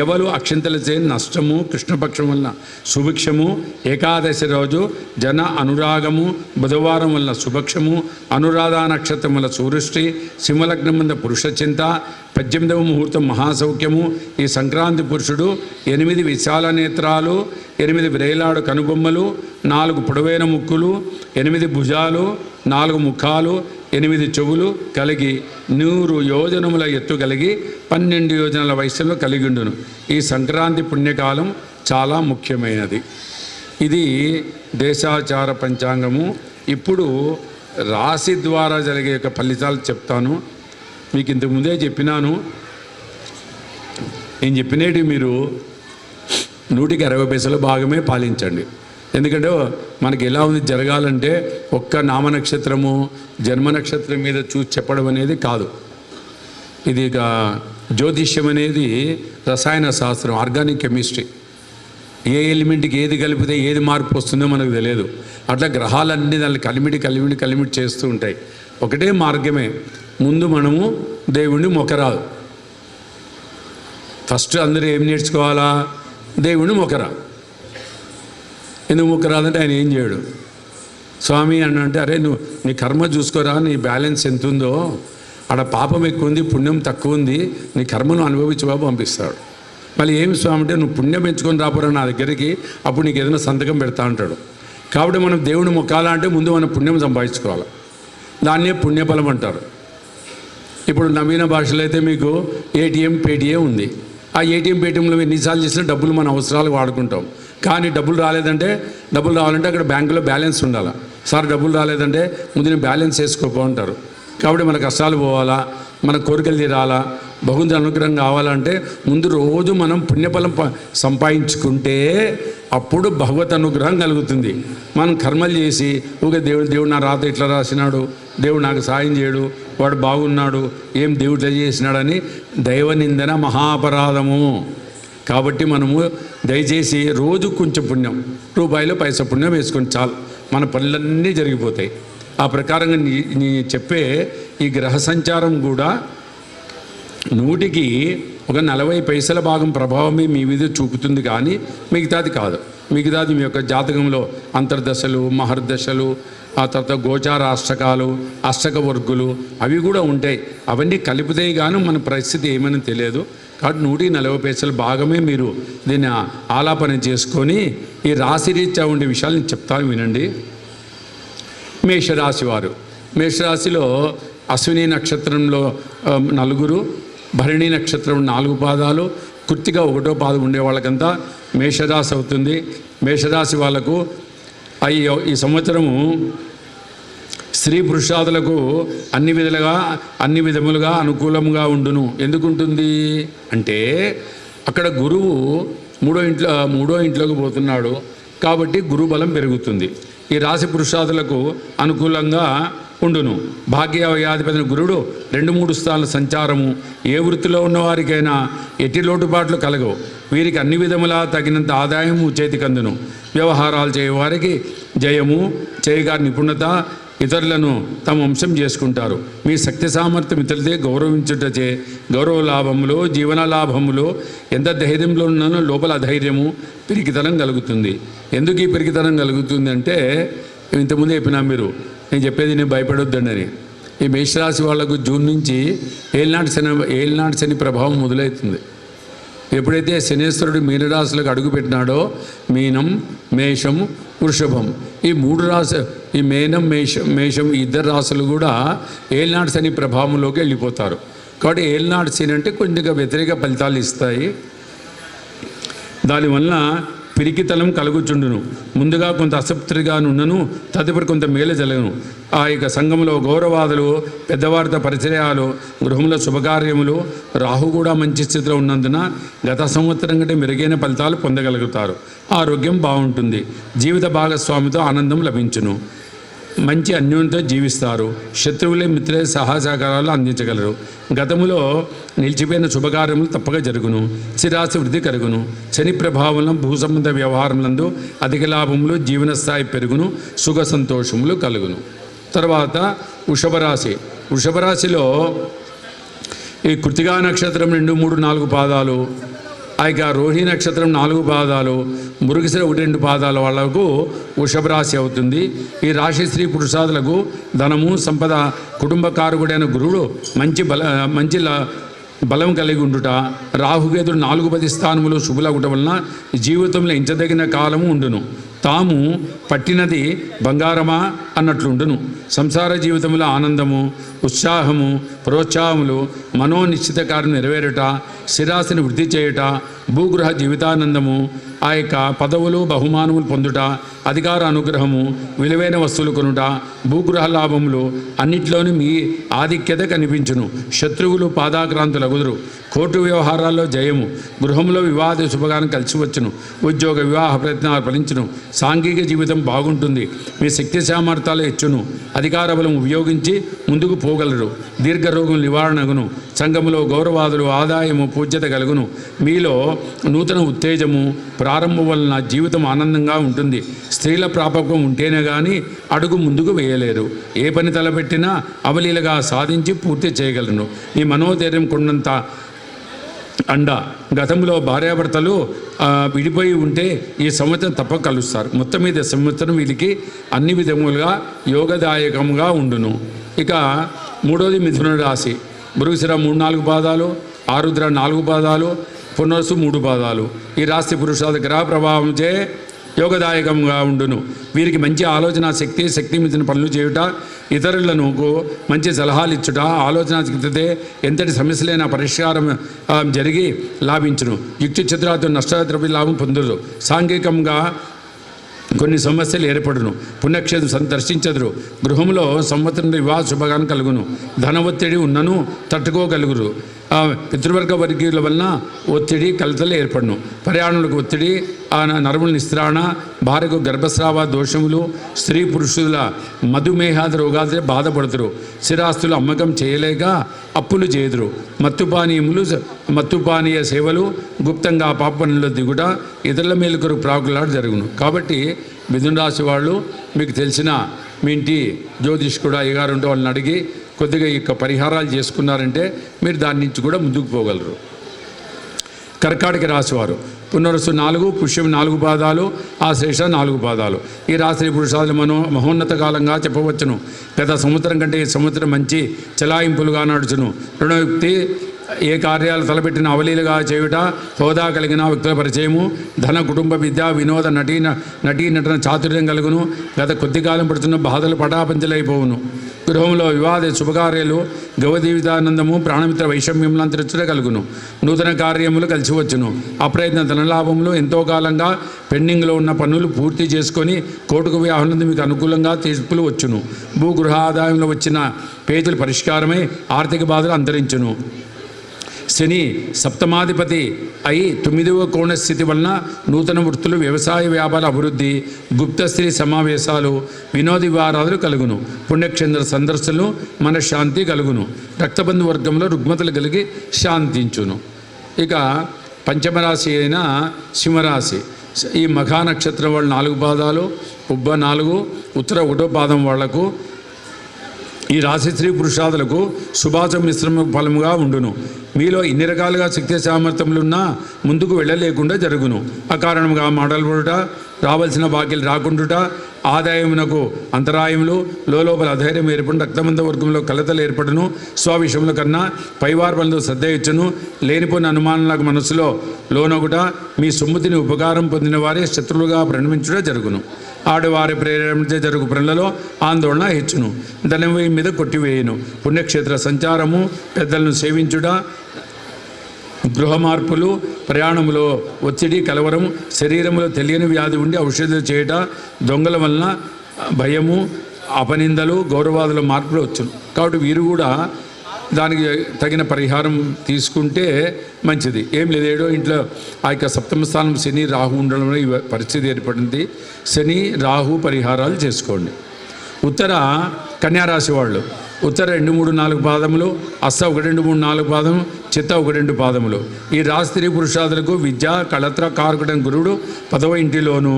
ఎవరు అక్షంతలచే నష్టము, కృష్ణపక్షం వలన సుభిక్షము, ఏకాదశి రోజు జన అనురాగము, బుధవారం వలన సుభక్షము, అనురాధ నక్షత్రం వల్ల సూర్యశ్రీ, సింహలగ్నం వల్ల పురుష చింత, 18వ ముహూర్తం మహాసౌఖ్యము. ఈ సంక్రాంతి పురుషుడు 8 విశాల నేత్రాలు, 8 వ్రేలాడు కనుబొమ్మలు, 4 పొడవైన ముక్కులు, 8 భుజాలు, 4 ముఖాలు, 8 చెవులు కలిగి 100 యోజనముల ఎత్తు కలిగి 12 యోజనాల వయస్సులో కలిగిండును. ఈ సంక్రాంతి పుణ్యకాలం చాలా ముఖ్యమైనది. ఇది దేశాచార పంచాంగము. ఇప్పుడు రాశి ద్వారా జరిగే యొక్క ఫలితాలు చెప్తాను. మీకు ఇంతకుముందే చెప్పినాను. నేను చెప్పినవి మీరు 100% భాగమే పాలించండి. ఎందుకంటే మనకి ఎలా ఉంది జరగాలంటే ఒక్క నామ నక్షత్రము జన్మ నక్షత్రం మీద చూసి చెప్పడం అనేది కాదు. ఇది ఇక జ్యోతిష్యం అనేది రసాయన శాస్త్రం, ఆర్గానిక్ కెమిస్ట్రీ. ఏ ఎలిమెంట్కి ఏది కలిపితే ఏది మార్పు వస్తుందో మనకు తెలియదు. అట్లా గ్రహాలన్నీ దాన్ని కలిమిడి చేస్తూ ఉంటాయి. ఒకటే మార్గమే, ముందు మనము దేవుణ్ణి మొక్కరాదు. ఫస్ట్ అందరూ ఏం నేర్చుకోవాలా? దేవుణ్ణి మొక్కరా. ఎందుకు మొక్కరాదంటే ఆయన ఏం చేయడు. స్వామి అని అంటే, అరే నువ్వు నీ కర్మ చూసుకోరా, నీ బ్యాలెన్స్ ఎంత ఉందో, ఆడ పాపం ఎక్కువ ఉంది పుణ్యం తక్కువ ఉంది, నీ కర్మను అనుభవించి బాబు పంపిస్తాడు. మళ్ళీ ఏమి స్వామి అంటే, నువ్వు పుణ్యం పెంచుకొని రాపోరా నా దగ్గరికి, అప్పుడు నీకు ఏదైనా సంతకం పెడతా అంటాడు. కాబట్టి మనం దేవుని మొక్కాలా అంటే ముందు మనం పుణ్యం సంపాదించుకోవాలి. దాన్నే పుణ్యఫలం అంటారు. ఇప్పుడు నవీన భాషలో అయితే మీకు ఏటీఎం పేటీఎం ఉంది. ఆ ఏటీఎం పేటీఎంలో ఎన్నిసార్లు చేసినా డబ్బులు మన అవసరాలు వాడుకుంటాం. కానీ డబ్బులు రావాలంటే అక్కడ బ్యాంకులో బ్యాలెన్స్ ఉండాలి. సార్ డబ్బులు రాలేదంటే ముందు నేను బ్యాలెన్స్ వేసుకోపో అంటారు. కాబట్టి మన కష్టాలు పోవాలా, మన కోరికలు తీరాలా, భగవంతుని అనుగ్రహం కావాలంటే ముందు రోజు మనం పుణ్యఫలం సంపాదించుకుంటే అప్పుడు భగవత్ అనుగ్రహం కలుగుతుంది. మనం కర్మలు చేసి దేవుడు నా రాత ఇట్లా రాసినాడు, దేవుడు నాకు సాయం చేయడు, వాడు బాగున్నాడు, ఏం దేవుడు చేసినాడని దైవ నిందన మహాపరాధము. కాబట్టి మనము దయచేసి రోజు కొంచెం పుణ్యం, రూపాయలు పైసా పుణ్యం వేసుకొని చాలు, మన పనులన్నీ జరిగిపోతాయి. ఆ ప్రకారంగా నీ చెప్పే ఈ గ్రహ సంచారం కూడా 100కి ఒక 40 పైసల భాగం ప్రభావమే మీ మీద చూపుతుంది, కానీ మిగతాది కాదు. మిగతాది మీ యొక్క జాతకంలో అంతర్దశలు, మహర్దశలు, ఆ తర్వాత గోచార అష్టకాలు, అష్టక వర్గులు అవి కూడా ఉంటాయి. అవన్నీ కలిపితే కానీ మన పరిస్థితి ఏమని తెలియదు. కాబట్టి 140 పైసల భాగమే మీరు దీన్ని ఆలాపన చేసుకొని ఈ రాశి రీత్యా ఉండే విషయాలు నేను చెప్తాను, వినండి. మేషరాశి వారు, మేషరాశిలో అశ్విని నక్షత్రంలో 4, భరణి నక్షత్రం 4 పాదాలు, కృత్తిక 1వ పాదం ఉండే వాళ్ళకంతా మేషరాశి అవుతుంది. మేషరాశి వాళ్ళకు ఈ సంవత్సరము స్త్రీ పురుషాదులకు అన్ని విధములుగా అనుకూలంగా ఉండును. ఎందుకుంటుంది అంటే అక్కడ గురువు మూడో ఇంట్లోకి పోతున్నాడు కాబట్టి గురుబలం పెరుగుతుంది. ఈ రాశి పురుషాదులకు అనుకూలంగా ఉండును. భాగ్యాధిపతి గురుడు 2-3 స్థానాల సంచారము ఏ వృత్తిలో ఉన్నవారికైనా ఎట్టి లోటుపాట్లు కలగవు. వీరికి అన్ని విధములా తగినంత ఆదాయము చేతికందును. వ్యవహారాలు చేయవారికి జయము, చేయగా నిపుణత, ఇతరులను తమ వంశం చేసుకుంటారు. మీ శక్తి సామర్థ్యం ఇతరులదే గౌరవించుటచే గౌరవ లాభములు, జీవన లాభములు, ఎంత ధైర్యంలో ఉన్నానో లోపల అధైర్యము, పిరికితనం కలుగుతుంది. ఎందుకు ఈ పిరికితనం కలుగుతుంది అంటే ఇంతకుముందే చెప్పినా, నేను చెప్పేది నేను భయపడొద్దండి. ఈ మేషరాశి వాళ్లకు జూన్ నుంచి ఏలినాటి శని ప్రభావం మొదలవుతుంది. ఎప్పుడైతే శనేశ్వరుడు మీనరాశులకు అడుగుపెట్టినాడో మీనం, మేషం, వృషభం ఈ 3 రాశి, ఈ మేనం, మేషం ఈ 2 రాశులు కూడా ఏలినాటి శని ప్రభావంలోకి వెళ్ళిపోతారు. కాబట్టి ఏలినాటి శని అంటే కొద్దిగా వ్యతిరేక ఫలితాలు ఇస్తాయి. దానివల్ల పిరికితనం కలుగుచుండును. ముందుగా కొంత అసంతృప్తిగా నున్నను, తదుపరి కొంత మేలు జరగను. ఆ యొక్క సంఘంలో గౌరవాదులు, పెద్దవారితో పరిచయాలు, గృహంలో శుభకార్యములు, రాహు కూడా మంచి స్థితిలో ఉన్నందున గత సంవత్సరం కంటే మెరుగైన ఫలితాలు పొందగలుగుతారు. ఆరోగ్యం బాగుంటుంది. జీవిత భాగస్వామితో ఆనందం లభించును. మంచి అన్యోన్యతో జీవిస్తారు. శత్రువులే మిత్రులే సహకారాలు అందించగలరు. గతములో నిలిచిపోయిన శుభకార్యములు తప్పక జరుగును. స్థిరాస్తి వృద్ధి కలుగును. శని ప్రభావం భూ సంబంధ వ్యవహారములందు అధిక లాభములు, జీవన స్థాయి పెరుగును, సుఖ సంతోషములు కలుగును. తర్వాత వృషభ రాశిలో ఈ కృతికా నక్షత్రం 2, 3, 4 పాదాలు, ఆ యొక్క రోహిణి నక్షత్రం 4 పాదాలు, మృగశిర 1-2 పాదాల వాళ్లకు వృషభ రాశి అవుతుంది. ఈ రాశి స్త్రీ పురుషాదులకు ధనము, సంపద, కుటుంబకారకుడైన గురువుడు మంచి బలం కలిగి ఉండుట, రాహుకేతుడు 4-10 స్థానములు శుభులగుట వలన జీవితంలో ఎంచదగిన కాలము ఉండును. తాము పట్టినది బంగారమా అన్నట్లుండును. సంసార జీవితంలో ఆనందము, ఉత్సాహము, ప్రోత్సాహములు, మనోనిశ్చిత కార్యం నెరవేరుట, స్థిరాస్తిని వృద్ధి చేయుట, భూగృహ జీవితానందము, ఆ యొక్క పదవులు బహుమానములు పొందుట, అధికార అనుగ్రహము, విలువైన వస్తువులు కొనుట, భూగృహ లాభములు అన్నిట్లోనూ మీ ఆధిక్యత కనిపించును. శత్రువులు పాదాక్రాంతులగుదురు. కోర్టు వ్యవహారాల్లో జయము, గృహంలో వివాద శుభగానం కలిసి వచ్చును. ఉద్యోగ వివాహ ప్రయత్నాలు ఫలించును. సాంఘిక జీవితం బాగుంటుంది. మీ శక్తి సామర్థ్యాలు హెచ్చును. అధికార బలం ఉపయోగించి ముందుకు పోగలరు. దీర్ఘరోగం నివారణగును. సంఘములో గౌరవాదులు, ఆదాయము, పూజ్యత కలుగును. మీలో నూతన ఉత్తేజము ప్రారంభం వలన జీవితం ఆనందంగా ఉంటుంది. స్త్రీల ప్రాపకం ఉంటేనే కానీ అడుగు ముందుకు వేయలేరు. ఏ పని తలపెట్టినా అవలీలగా సాధించి పూర్తి చేయగలను. మీ మనోధైర్యం కొండంత అండ. గతంలో భార్యాభర్తలు విడిపోయి ఉంటే ఈ సంవత్సరం తప్పక కలుస్తారు. మొత్తం మీద సంవత్సరం వీరికి అన్ని విధములుగా యోగదాయకంగా ఉండును. ఇక 3వది మిథున రాశి. మృగశిర 3-4 పాదాలు, ఆరుద్ర 4 పాదాలు, పునర్సు 3 పాదాలు. ఈ రాశి పురుషాద గ్రహ ప్రభావంచే యోగదాయకంగా ఉండును. వీరికి మంచి ఆలోచన శక్తి మించిన పనులు చేయుట, ఇతరులను మంచి సలహాలు ఇచ్చుట, ఆలోచన శక్తితే ఎంతటి సమస్యలైన పరిష్కారం జరిగి లాభించును. యుక్తి చిత్రాలతో నష్టద్రవ్య లాభం పొందరు. సాంఘికంగా కొన్ని సమస్యలు ఏర్పడును. పుణ్యక్షేత్రం సందర్శించదురు. గృహంలో సంవత్సరం వివాహ శుభగానం కలుగును. ధన ఒత్తిడి ఉన్నను తట్టుకోగలుగురు. పితృవర్గ వర్గీయుల వలన ఒత్తిడి కలతలు ఏర్పడును. ప్రయాణులకు ఒత్తిడి, నరముల నిస్త్రాణ, భార్యకు గర్భస్రావ దోషములు, స్త్రీ పురుషుల మధుమేహాది రోగాలతో బాధపడుతురు. స్థిరాస్తులు అమ్మకం చేయలేక అప్పులు చేదురు. మత్తుపానీయ సేవలు, గుప్తంగా పాపనలో దిగుట, ఇతరుల మేలుకొరు ప్రాకులాట జరుగును. కాబట్టి మిథున రాశి వాళ్ళు మీకు తెలిసిన మీ ఇంటి జ్యోతిష్కుడు అయ్యగారు ఉంటే వాళ్ళని అడిగి కొద్దిగా ఈ యొక్క పరిహారాలు చేసుకున్నారంటే మీరు దాని నుంచి కూడా ముందుకు పోగలరు. కర్కాటక రాశివారు పునరుసు 4, పుష్యం 4 పాదాలు, ఆశ్లేష 4 పాదాలు. ఈ రాశి పురుషాదులు మహోన్నత కాలంగా చెప్పవచ్చును. గత సంవత్సరం కంటే ఈ సంవత్సరం మంచి చలాయింపులుగా నడుచును. రుణయుక్తి ఏ కార్యాలు తలపెట్టిన అవలీలుగా చేయుట, హోదా కలిగిన వ్యక్తుల పరిచయము, ధన కుటుంబ విద్య వినోద నటన చాతుర్యం కలుగును. గత కొద్ది కాలం పడుతున్న బాధలు పటాపంచలైపోవును. గృహంలో వివాద శుభకార్యాలు, గౌజీవితానందము, ప్రాణమిత్ర వైషమ్యములు అంతరించుట కలుగును. నూతన కార్యములు కలిసి వచ్చును. అప్రయత్న ధనలాభములు, ఎంతో కాలంగా పెండింగ్లో ఉన్న పనులు పూర్తి చేసుకొని కోర్టుకు వ్యవహారం మీకు అనుకూలంగా తీర్పులు వచ్చును. భూగృహ ఆదాయంలో వచ్చిన పేజీలు పరిష్కారమై ఆర్థిక బాధలు అంతరించును. శని సప్తమాధిపతి అయి 9వ కోణ స్థితి వలన నూతన వృత్తులు, వ్యవసాయ వ్యాపార అభివృద్ధి, గుప్త స్త్రీ సమావేశాలు, వినోద విహారాలు కలుగును. పుణ్యక్షేత్ర సందర్శనలు, మనశ్శాంతి కలుగును. రక్తబంధు వర్గంలో రుగ్మతలు కలిగి శాంతించును. ఇక పంచమరాశి అయిన సింహరాశి, ఈ మఘా నక్షత్రం వాళ్ళు 4 పాదాలు, ఉబ్బ 4, ఉత్తర 1వ పాదం వాళ్లకు ఈ రాశి స్త్రీ పురుషాదులకు శుభాచ మిశ్రమ ఫలముగా ఉండును. మీలో ఇన్ని రకాలుగా శక్తి సామర్థ్యములున్నా ముందుకు వెళ్ళలేకుండా జరుగును. అకారణంగా మాటలుట, రావాల్సిన బాకీలు రాకుండుట, ఆదాయమునకు అంతరాయములు, లోపల అధైర్యం ఏర్పడిన రక్తబంధ వర్గంలో కలతలు ఏర్పడును. స్వవిషయముల కన్నా పైవారి పనులు శ్రద్ధ ఇచ్చును. లేనిపోయిన అనుమానాలకు మనసులో లోనొకట, మీ సొమ్ముతిని ఉపకారం పొందిన వారే శత్రువులుగా పరిణమించుట జరుగును. ఆడవారి ప్రేరేపణ జరుగు పనులలో ఆందోళన హెచ్చును. ధనం మీద కొట్టివేయును. పుణ్యక్షేత్ర సంచారము, పెద్దలను సేవించుట, గృహ మార్పులు, ప్రయాణములో ఒత్తిడి, కలవరం, శరీరంలో తెలియని వ్యాధి ఉండి ఔషధాలు చేయట, దొంగల వలన భయము, అపనిందలు, గౌరవాదుల మార్పులు వచ్చును. కాబట్టి వీరు కూడా దానికి తగిన పరిహారం తీసుకుంటే మంచిది. ఏం లేదు, ఏడో ఇంట్లో ఆ యొక్క సప్తమ స్థానం శని రాహు ఉండడంలో ఈ పరిస్థితి ఏర్పడింది. శని రాహు పరిహారాలు చేసుకోండి. ఉత్తర కన్యారాశి వాళ్ళు ఉత్తర 2, 3, 4 పాదములు, అస్స 1, 2, 3, 4 పాదములు, చిత్త 1, 2 పాదములు. ఈ రాశి స్త్రీ పురుషాదులకు విద్య కళత్ర కారకుడైన గురుడు 10వ ఇంటిలోనూ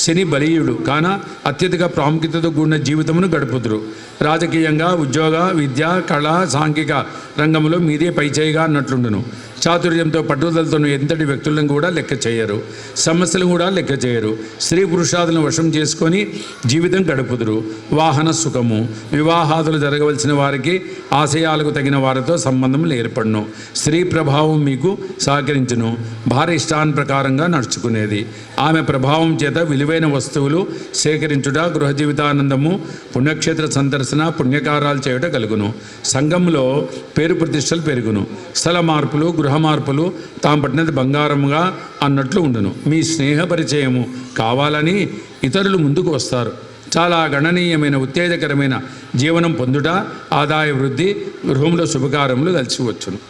శని బలీయుడు కాన అత్యధిక ప్రాముఖ్యతతో కూడిన జీవితమును గడుపుతురు. రాజకీయంగా, ఉద్యోగ, విద్య, కళ, సాంఘిక రంగంలో మీదే పైచేయిగా అన్నట్లుండును. చాతుర్యంతో పట్టుదలతో ఎంతటి వ్యక్తులను కూడా లెక్క చేయరు. సమస్యలు కూడా లెక్క చేయరు. స్త్రీ పురుషాదులను వశం చేసుకొని జీవితం గడుపుదురు. వాహన సుఖము, వివాహాదులు జరగవలసిన వారికి ఆశయాలకు తగిన వారితో సంబంధములు ఏర్పడును. స్త్రీ ప్రభావం మీకు సహకరించును. భార్య ఇష్టాన్ ప్రకారంగా నడుచుకునేది. ఆమె ప్రభావం చేత విలువైన వస్తువులు సేకరించుట, గృహ జీవితానందము, పుణ్యక్షేత్ర సందర్శన, పుణ్యకారాలు చేయుట కలుగును. సంఘంలో పేరు ప్రతిష్టలు పెరుగును. స్థల మార్పులు, గృహ మార్పులు తాము పట్టినది బంగారముగా అన్నట్లు ఉండును. మీ స్నేహ పరిచయము కావాలని ఇతరులు ముందుకు వస్తారు. చాలా గణనీయమైన ఉత్తేజకరమైన జీవనం పొందుట, ఆదాయ వృద్ధి, గృహంలో శుభకారములు కలిసి వచ్చును.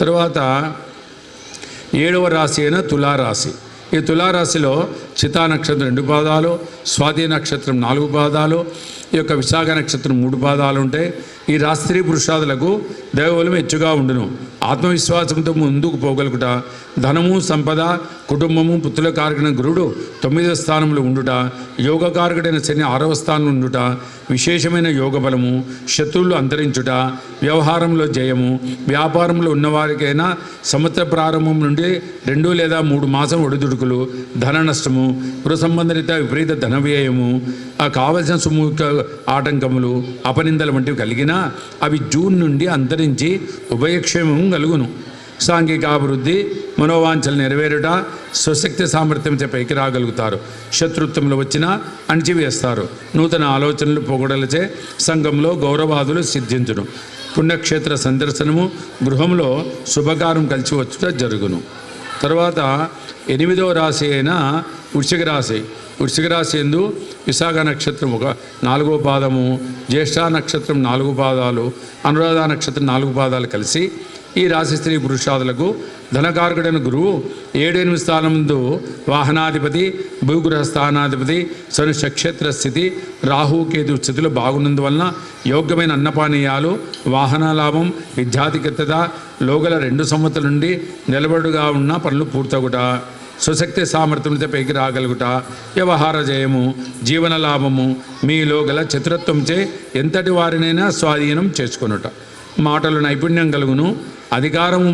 తర్వాత 7వ రాశి అయిన తులారాశి. ఈ తులారాశిలో చితా నక్షత్రం 2 పాదాలు, స్వాతి నక్షత్రం 4 పాదాలు, ఈ యొక్క విశాఖ నక్షత్రం 3 పాదాలు ఉంటాయి. ఈ రాశి స్త్రీ పురుషాదులకు దైవబలం హెచ్చుగా ఉండును. ఆత్మవిశ్వాసంతో ముందుకు పోగలుగుట, ధనము, సంపద, కుటుంబము, పుత్రుల కారకుడైన గురుడు 9వ స్థానంలో ఉండుట, యోగ కారకుడైన శని 6వ స్థానంలో ఉండుట, విశేషమైన యోగ బలము, శత్రువులు అంతరించుట, వ్యవహారంలో జయము, వ్యాపారంలో ఉన్నవారికైనా సంవత్సర ప్రారంభం నుండి 2 లేదా 3 మాసం ఒడిదుడుకులు, ధన నష్టము, గృహ సంబంధిత విపరీత ధన వ్యయము, కావలసిన సుముఖ ఆటంకములు, అపనిందలు వంటివి కలిగినా అవి జూన్ నుండి అంతరించి ఉభయక్షేమం కలుగును. సాంఘిక అభివృద్ధి, మనోవాంఛలు నెరవేరుట, స్వశక్తి సామర్థ్యంతో పైకి రాగలుగుతారు. శత్రుత్వంలో వచ్చినా అణిచివేస్తారు. నూతన ఆలోచనలు పొగడలచే సంఘంలో గౌరవాదులు సిద్ధించును. పుణ్యక్షేత్ర సందర్శనము, గృహంలో శుభకారం కలిసి వచ్చుట జరుగును. తర్వాత 8వ రాశి అయిన వృశ్చిక రాశి. వృశ్చిక రాశి యందు విశాఖ నక్షత్రం 4వ పాదము, జ్యేష్ఠ నక్షత్రం 4 పాదాలు, అనురాధ నక్షత్రం 4 పాదాలు కలిసి ఈ రాశి స్త్రీ పురుషాదులకు ధనకారకుడైన గురువు 7-8 స్థానంలో వాహనాధిపతి, భూగృహ స్థానాధిపతి, శని నక్షత్ర స్థితి, రాహుకేతు స్థితిలో బాగున్నందువలన యోగ్యమైన అన్నపానీయాలు, వాహన లాభం, విద్యాధిక్యత, లోగల 2 సంవత్సరాల నుండి నిలబడుగా ఉన్న పనులు పూర్తగుట, స్వశక్తి సామర్థ్యంతో పైకి రాగలుగుట, వ్యవహార జయము, జీవన లాభము, మీలో గల చతురత్వంచే ఎంతటి వారినైనా స్వాధీనం చేసుకొనుట, మాటలు నైపుణ్యం కలుగును, అధికారం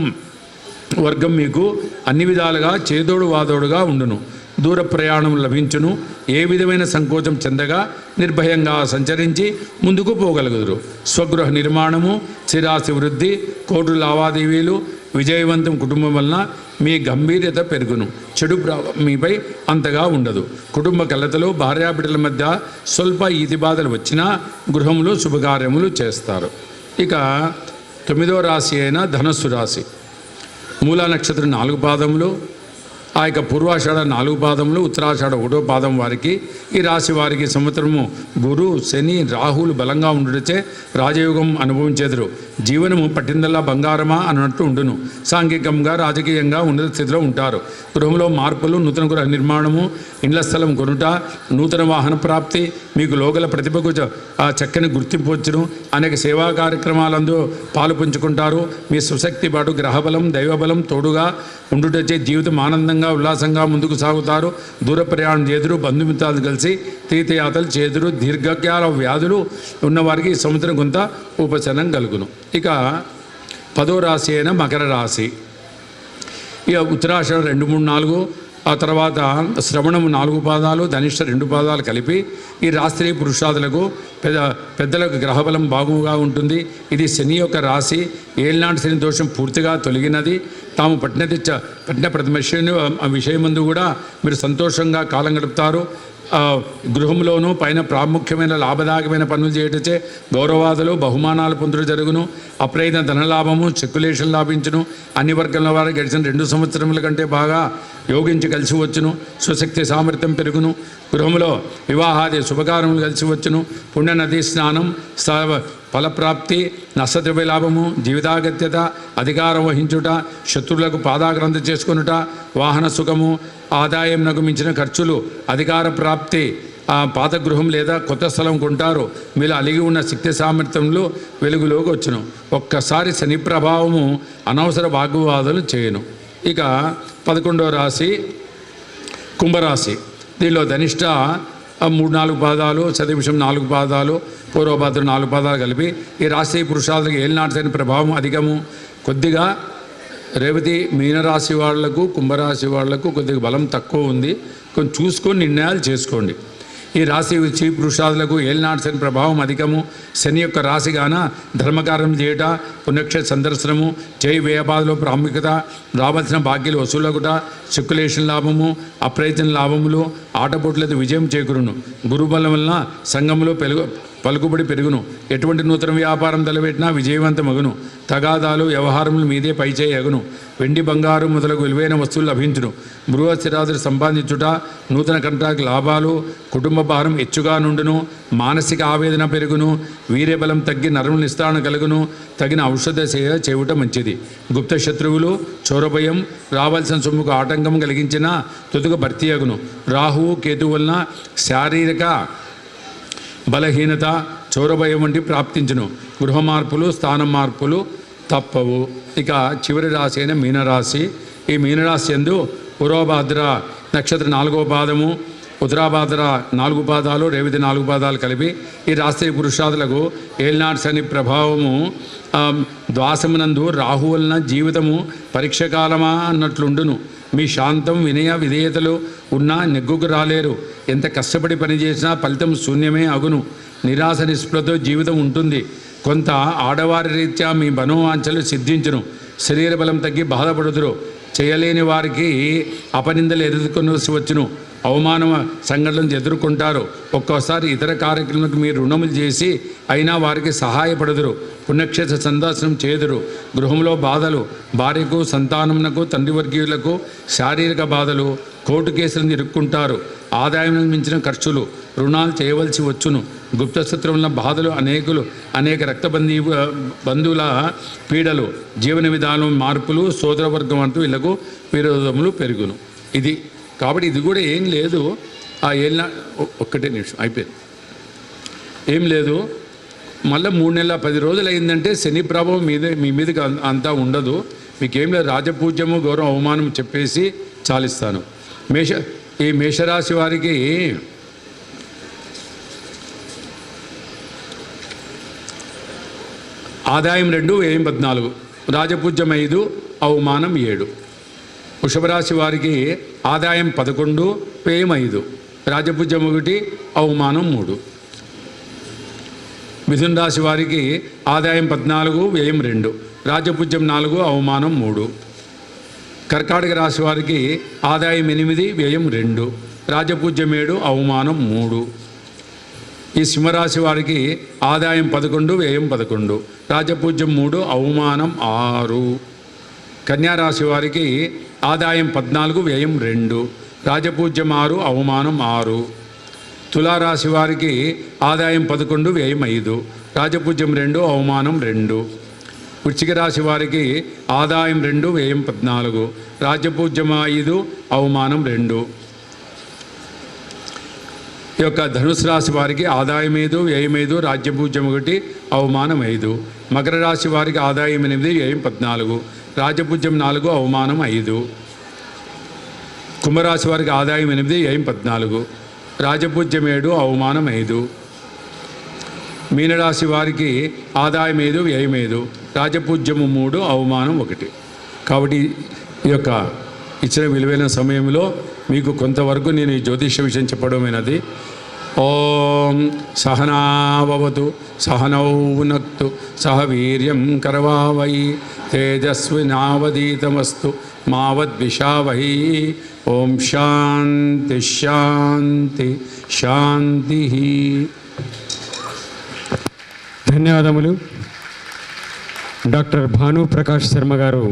వర్గం మీకు అన్ని విధాలుగా చేదోడు వాదోడుగా ఉండును, దూర ప్రయాణం లభించును, ఏ విధమైన సంకోచం చెందగా నిర్భయంగా సంచరించి ముందుకు పోగలుగుదురు. స్వగృహ నిర్మాణము, స్థిరాస్తి వృద్ధి, కోటు లావాదేవీలు, విజయవంతం కుటుంబం వలన మీ గంభీర్యత పెరుగును, చెడు మీపై అంతగా ఉండదు. కుటుంబ కలతలు, భార్యాబిడ్డల మధ్య స్వల్ప ఈతిబాధలు వచ్చినా గృహంలో శుభకార్యములు చేస్తారు. ఇక 9వ రాశి అయిన ధనస్సు రాశి. మూలా నక్షత్రం 4 పాదములు, ఆ యొక్క పూర్వాషాఢ 4 పాదములు, ఉత్తరాషాఢ 1వ పాదం వారికి, ఈ రాశి వారికి సంవత్సరము గురు, శని, రాహులు బలంగా ఉండుటచే రాజయోగం అనుభవించేదురు. జీవనము పట్టిందల్లా బంగారమా అన్నట్టు ఉండును. సాంఘికంగా, రాజకీయంగా ఉన్నత స్థితిలో ఉంటారు. గృహంలో మార్పులు, నూతన గృహ నిర్మాణము, ఇండ్ల స్థలం కొనుట, నూతన వాహన ప్రాప్తి, మీకు లోగల ప్రతిభకు చక్కని గుర్తింపు వచ్చును. అనేక సేవా కార్యక్రమాలందు పాలు పంచుకుంటారు. మీ సుశక్తి పాటు గ్రహబలం, దైవబలం తోడుగా ఉండుటచే జీవితం ఆనందంగా, ఉల్లాసంగా ముందుకు సాగుతారు. దూర ప్రయాణం చేదురు, బంధుమిత్రాలు కలిసి తీర్థయాత్రలు చేదురు. దీర్ఘకాల వ్యాధులు ఉన్నవారికి ఈ సంవత్సరం కొంత ఉపశమనం కలుగును. ఇక 10వ రాశి అయిన మకర రాశి. ఇక ఉత్తరాషాఢ 2, 3, 4, ఆ తర్వాత శ్రవణము 4 పాదాలు, ధనిష్ట 2 పాదాలు కలిపి ఈ రాశి పురుషాదులకు పెద్దలకు గ్రహబలం బాగుగా ఉంటుంది. ఇది శని యొక్క రాశి. ఏళ్ళనాటి శని దోషం పూర్తిగా తొలగినది. తాము పట్టిన ప్రతి విషయమందు కూడా మీరు సంతోషంగా కాలం గడుపుతారు. గృహంలోనూ పైన ప్రాముఖ్యమైన లాభదాయకమైన పనులు చేయటచే గౌరవాదులు, బహుమానాలు పొందుడు జరుగును. అప్రయత్న ధనలాభము, చెక్కులేషన్ లాభించును. అన్ని వర్గాల వారు గడిచిన 2 సంవత్సరముల కంటే బాగా యోగించి కలిసి వచ్చును. స్వశక్తి సామర్థ్యం పెరుగును. గృహంలో వివాహాది శుభకార్యములు కలిసి వచ్చును. పుణ్యనదీ స్నానం, ఫలప్రాప్తి, నష్టద్రవ్య లాభము, జీవితాగత్యత, అధికారం వహించుట, శత్రువులకు పాదాగ్రంథ చేసుకొనుట, వాహన సుఖము, ఆదాయం నకు మించిన ఖర్చులు, అధికార ప్రాప్తి, పాత గృహం లేదా కొత్త స్థలం కొంటారు. మీరు అలిగి ఉన్న శక్తి సామర్థ్యంలో వెలుగులోకి వచ్చును. ఒక్కసారి శని ప్రభావము అనవసర వాగ్వాదాలు చేయను. ఇక 11వ రాశి కుంభరాశి. దీనిలో ధనిష్ట 3, 4 పాదాలు, శతభిషం 4 పాదాలు, పూర్వభద్ర 4 పాదాలు కలిపి ఈ రాశి పురుషాదులకు ఏలినాటి శని ప్రభావం అధికము. కొద్దిగా రేవతి మీనరాశి వాళ్లకు, కుంభరాశి వాళ్లకు కొద్దిగా బలం తక్కువ ఉంది. కొంచెం చూసుకొని నిర్ణయాలు చేసుకోండి. ఈ రాశి పురుషాదులకు ఏలినాటి శని ప్రభావం అధికము. శని యొక్క రాశిగాన ధర్మకార్యం చేయట, పుణ్యక్షేత్ర సందర్శనము, చేయి వ్యయపాదలో ప్రాముఖ్యత, రావాల్సిన భాగ్యాలు వసూలగుట, చెక్కులేషన్ లాభము, అప్రయత్న లాభములు, ఆటపోట్లతో విజయం చేకూరును. గురుబలం వలన సంఘంలో పలుకుబడి పెరుగును. ఎటువంటి నూతన వ్యాపారం తలపెట్టినా విజయవంతమగును. తగాదాలు, వ్యవహారములు మీదే పైచేయగును. వెండి, బంగారు మొదలగు విలువైన వస్తువులు లభించును. బృహస్థిరాదులు సంపాదించుట, నూతన కంట్రాక్ట్ లాభాలు, కుటుంబ భారం హెచ్చుగా నుండును. మానసిక ఆవేదన పెరుగును. వీర్యబలం తగ్గి నరములు నిస్తారణ కలుగును. తగిన ఔషధ సేవ చేయుట మంచిది. గుప్త శత్రువులు, చోరభయం, రావాల్సిన సొమ్ముకు ఆటంకం కలిగించిన తుదుగా భర్తీ అగును. రాహువు, కేతు వలన శారీరక బలహీనత, చౌరభయం వంటి ప్రాప్తించును. గృహ మార్పులు, స్థానం మార్పులు తప్పవు. ఇక చివరి రాశి అయిన మీనరాశి. ఈ మీనరాశి యందు పూర్వభాద్ర నక్షత్ర 4వ పాదము, ఉత్తరాభాద్ర 4 పాదాలు, రేవతి 4 పాదాలు కలిపి ఈ రాశి పురుషాదులకు ఏలినాటి శని ప్రభావము ద్వాసమునందు రాహు వలన జీవితము పరీక్షకాలమా అన్నట్లుండును. మీ శాంతం, వినయ, విధేయతలు ఉన్నా నెగ్గుకు రాలేరు. ఎంత కష్టపడి పనిచేసినా ఫలితం శూన్యమే అగును. నిరాశ నిస్పృహతో జీవితం ఉంటుంది. కొంత ఆడవారి రీత్యా మీ మనోవాంఛలు సిద్ధించును. శరీర బలం తగ్గి బాధపడుదురు. చేయలేని వారికి అపనిందలు ఎదుర్కొనవలసి వచ్చును. అవమాన సంఘటనలు ఎదుర్కొంటారు. ఒక్కోసారి ఇతర కార్యక్రమాలకు మీరు రుణములు చేసి అయినా వారికి సహాయపడదురు. పుణ్యక్షేత్ర సందర్శనం చేదురు. గృహంలో బాధలు, భార్యకు, సంతానమునకు, తండ్రి వర్గీయులకు శారీరక బాధలు, కోర్టు కేసులను ఇరుక్కుంటారు. ఆదాయం మించిన ఖర్చులు, రుణాలు చేయవలసి వచ్చును. గుప్తశత్రువుల బాధలు, అనేక బంధువుల పీడలు, జీవన విధానం మార్పులు, సోదరవర్గం అంటూ వీళ్ళకు విరోధములు పెరుగును. ఇది కాబట్టి ఇది కూడా ఏం లేదు. ఆ ఏళ్ళ ఒక్కటే నిమిషం అయిపోయింది. ఏం లేదు. మళ్ళీ 3 నెలల 10 రోజులు అయిందంటే శని ప్రభావం మీ మీదకి అంతా ఉండదు. మీకేం లేదు. రాజపూజ్యము, గౌరవం, అవమానం చెప్పేసి చాలిస్తాను. ఈ మేషరాశి వారికి ఆదాయం 2, వ్యయం 14, రాజపూజ్యం 5, అవమానం 7. వృషభరాశి వారికి ఆదాయం 11, వ్యయం 5, రాజపూజ్యం 1, అవమానం 3. మిథున రాశి వారికి ఆదాయం 14, వ్యయం 2, రాజపూజ్యం 4, అవమానం 3. కర్కాటక రాశి వారికి ఆదాయం 8, వ్యయం 2, రాజపూజ్యం 7, అవమానం 3. ఈ సింహరాశి వారికి ఆదాయం 11, వ్యయం 11, రాజపూజ్యం 3, అవమానం 6. కన్యారాశి వారికి ఆదాయం 14, వ్యయం 2, రాజపూజ్యం 6, అవమానం 6. తులారాశి వారికి ఆదాయం 11, వ్యయం 5, రాజపూజ్యం 2, అవమానం 2. వృశ్చిక రాశి వారికి ఆదాయం 2, వ్యయం 14, రాజపూజ్యం 5, అవమానం 2. ఈ యొక్క ధనుసు రాశి వారికి ఆదాయం 5, వ్యయం 5, రాజ్యపూజ్యం 1, అవమానం 5. మకర రాశి వారికి ఆదాయం 8, వ్యయం 14, రాజపూజ్యం 4, అవమానం 5. కుంభరాశి వారికి ఆదాయం 8, వ్యయం 14, రాజపూజ్యం 7, అవమానం 5. మీనరాశి వారికి ఆదాయం 5, వ్యయం 5, రాజపూజ్యము 3, అవమానం 1. కాబట్టి ఈ యొక్క ఇచ్చిన విలువైన సమయంలో మీకు కొంతవరకు నేను ఈ జ్యోతిష విషయం చెప్పడమైనది. ఓం సహనావతు సహనౌ భునక్తు సహ వీర్యం కరవావహై తేజస్వినావధీతమస్తు మా వద్విషావహై. ఓం శాంతి శాంతి శాంతి. ధన్యవాదములు. డాక్టర్ భాను ప్రకాష్ శర్మ గారు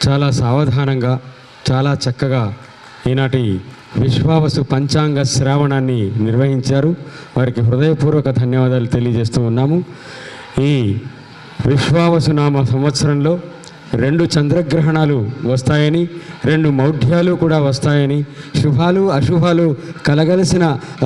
చాలా సావధానంగా చాలా చక్కగా ఈనాటి విశ్వావసు పంచాంగ శ్రావణాన్ని నిర్వహించారు. వారికి హృదయపూర్వక ధన్యవాదాలు తెలియజేస్తూ ఉన్నాము. ఈ విశ్వావసు నామ సంవత్సరంలో 2 చంద్రగ్రహణాలు వస్తాయని, 2 మౌఢ్యాలు కూడా వస్తాయని, శుభాలు అశుభాలు కలగలిసిన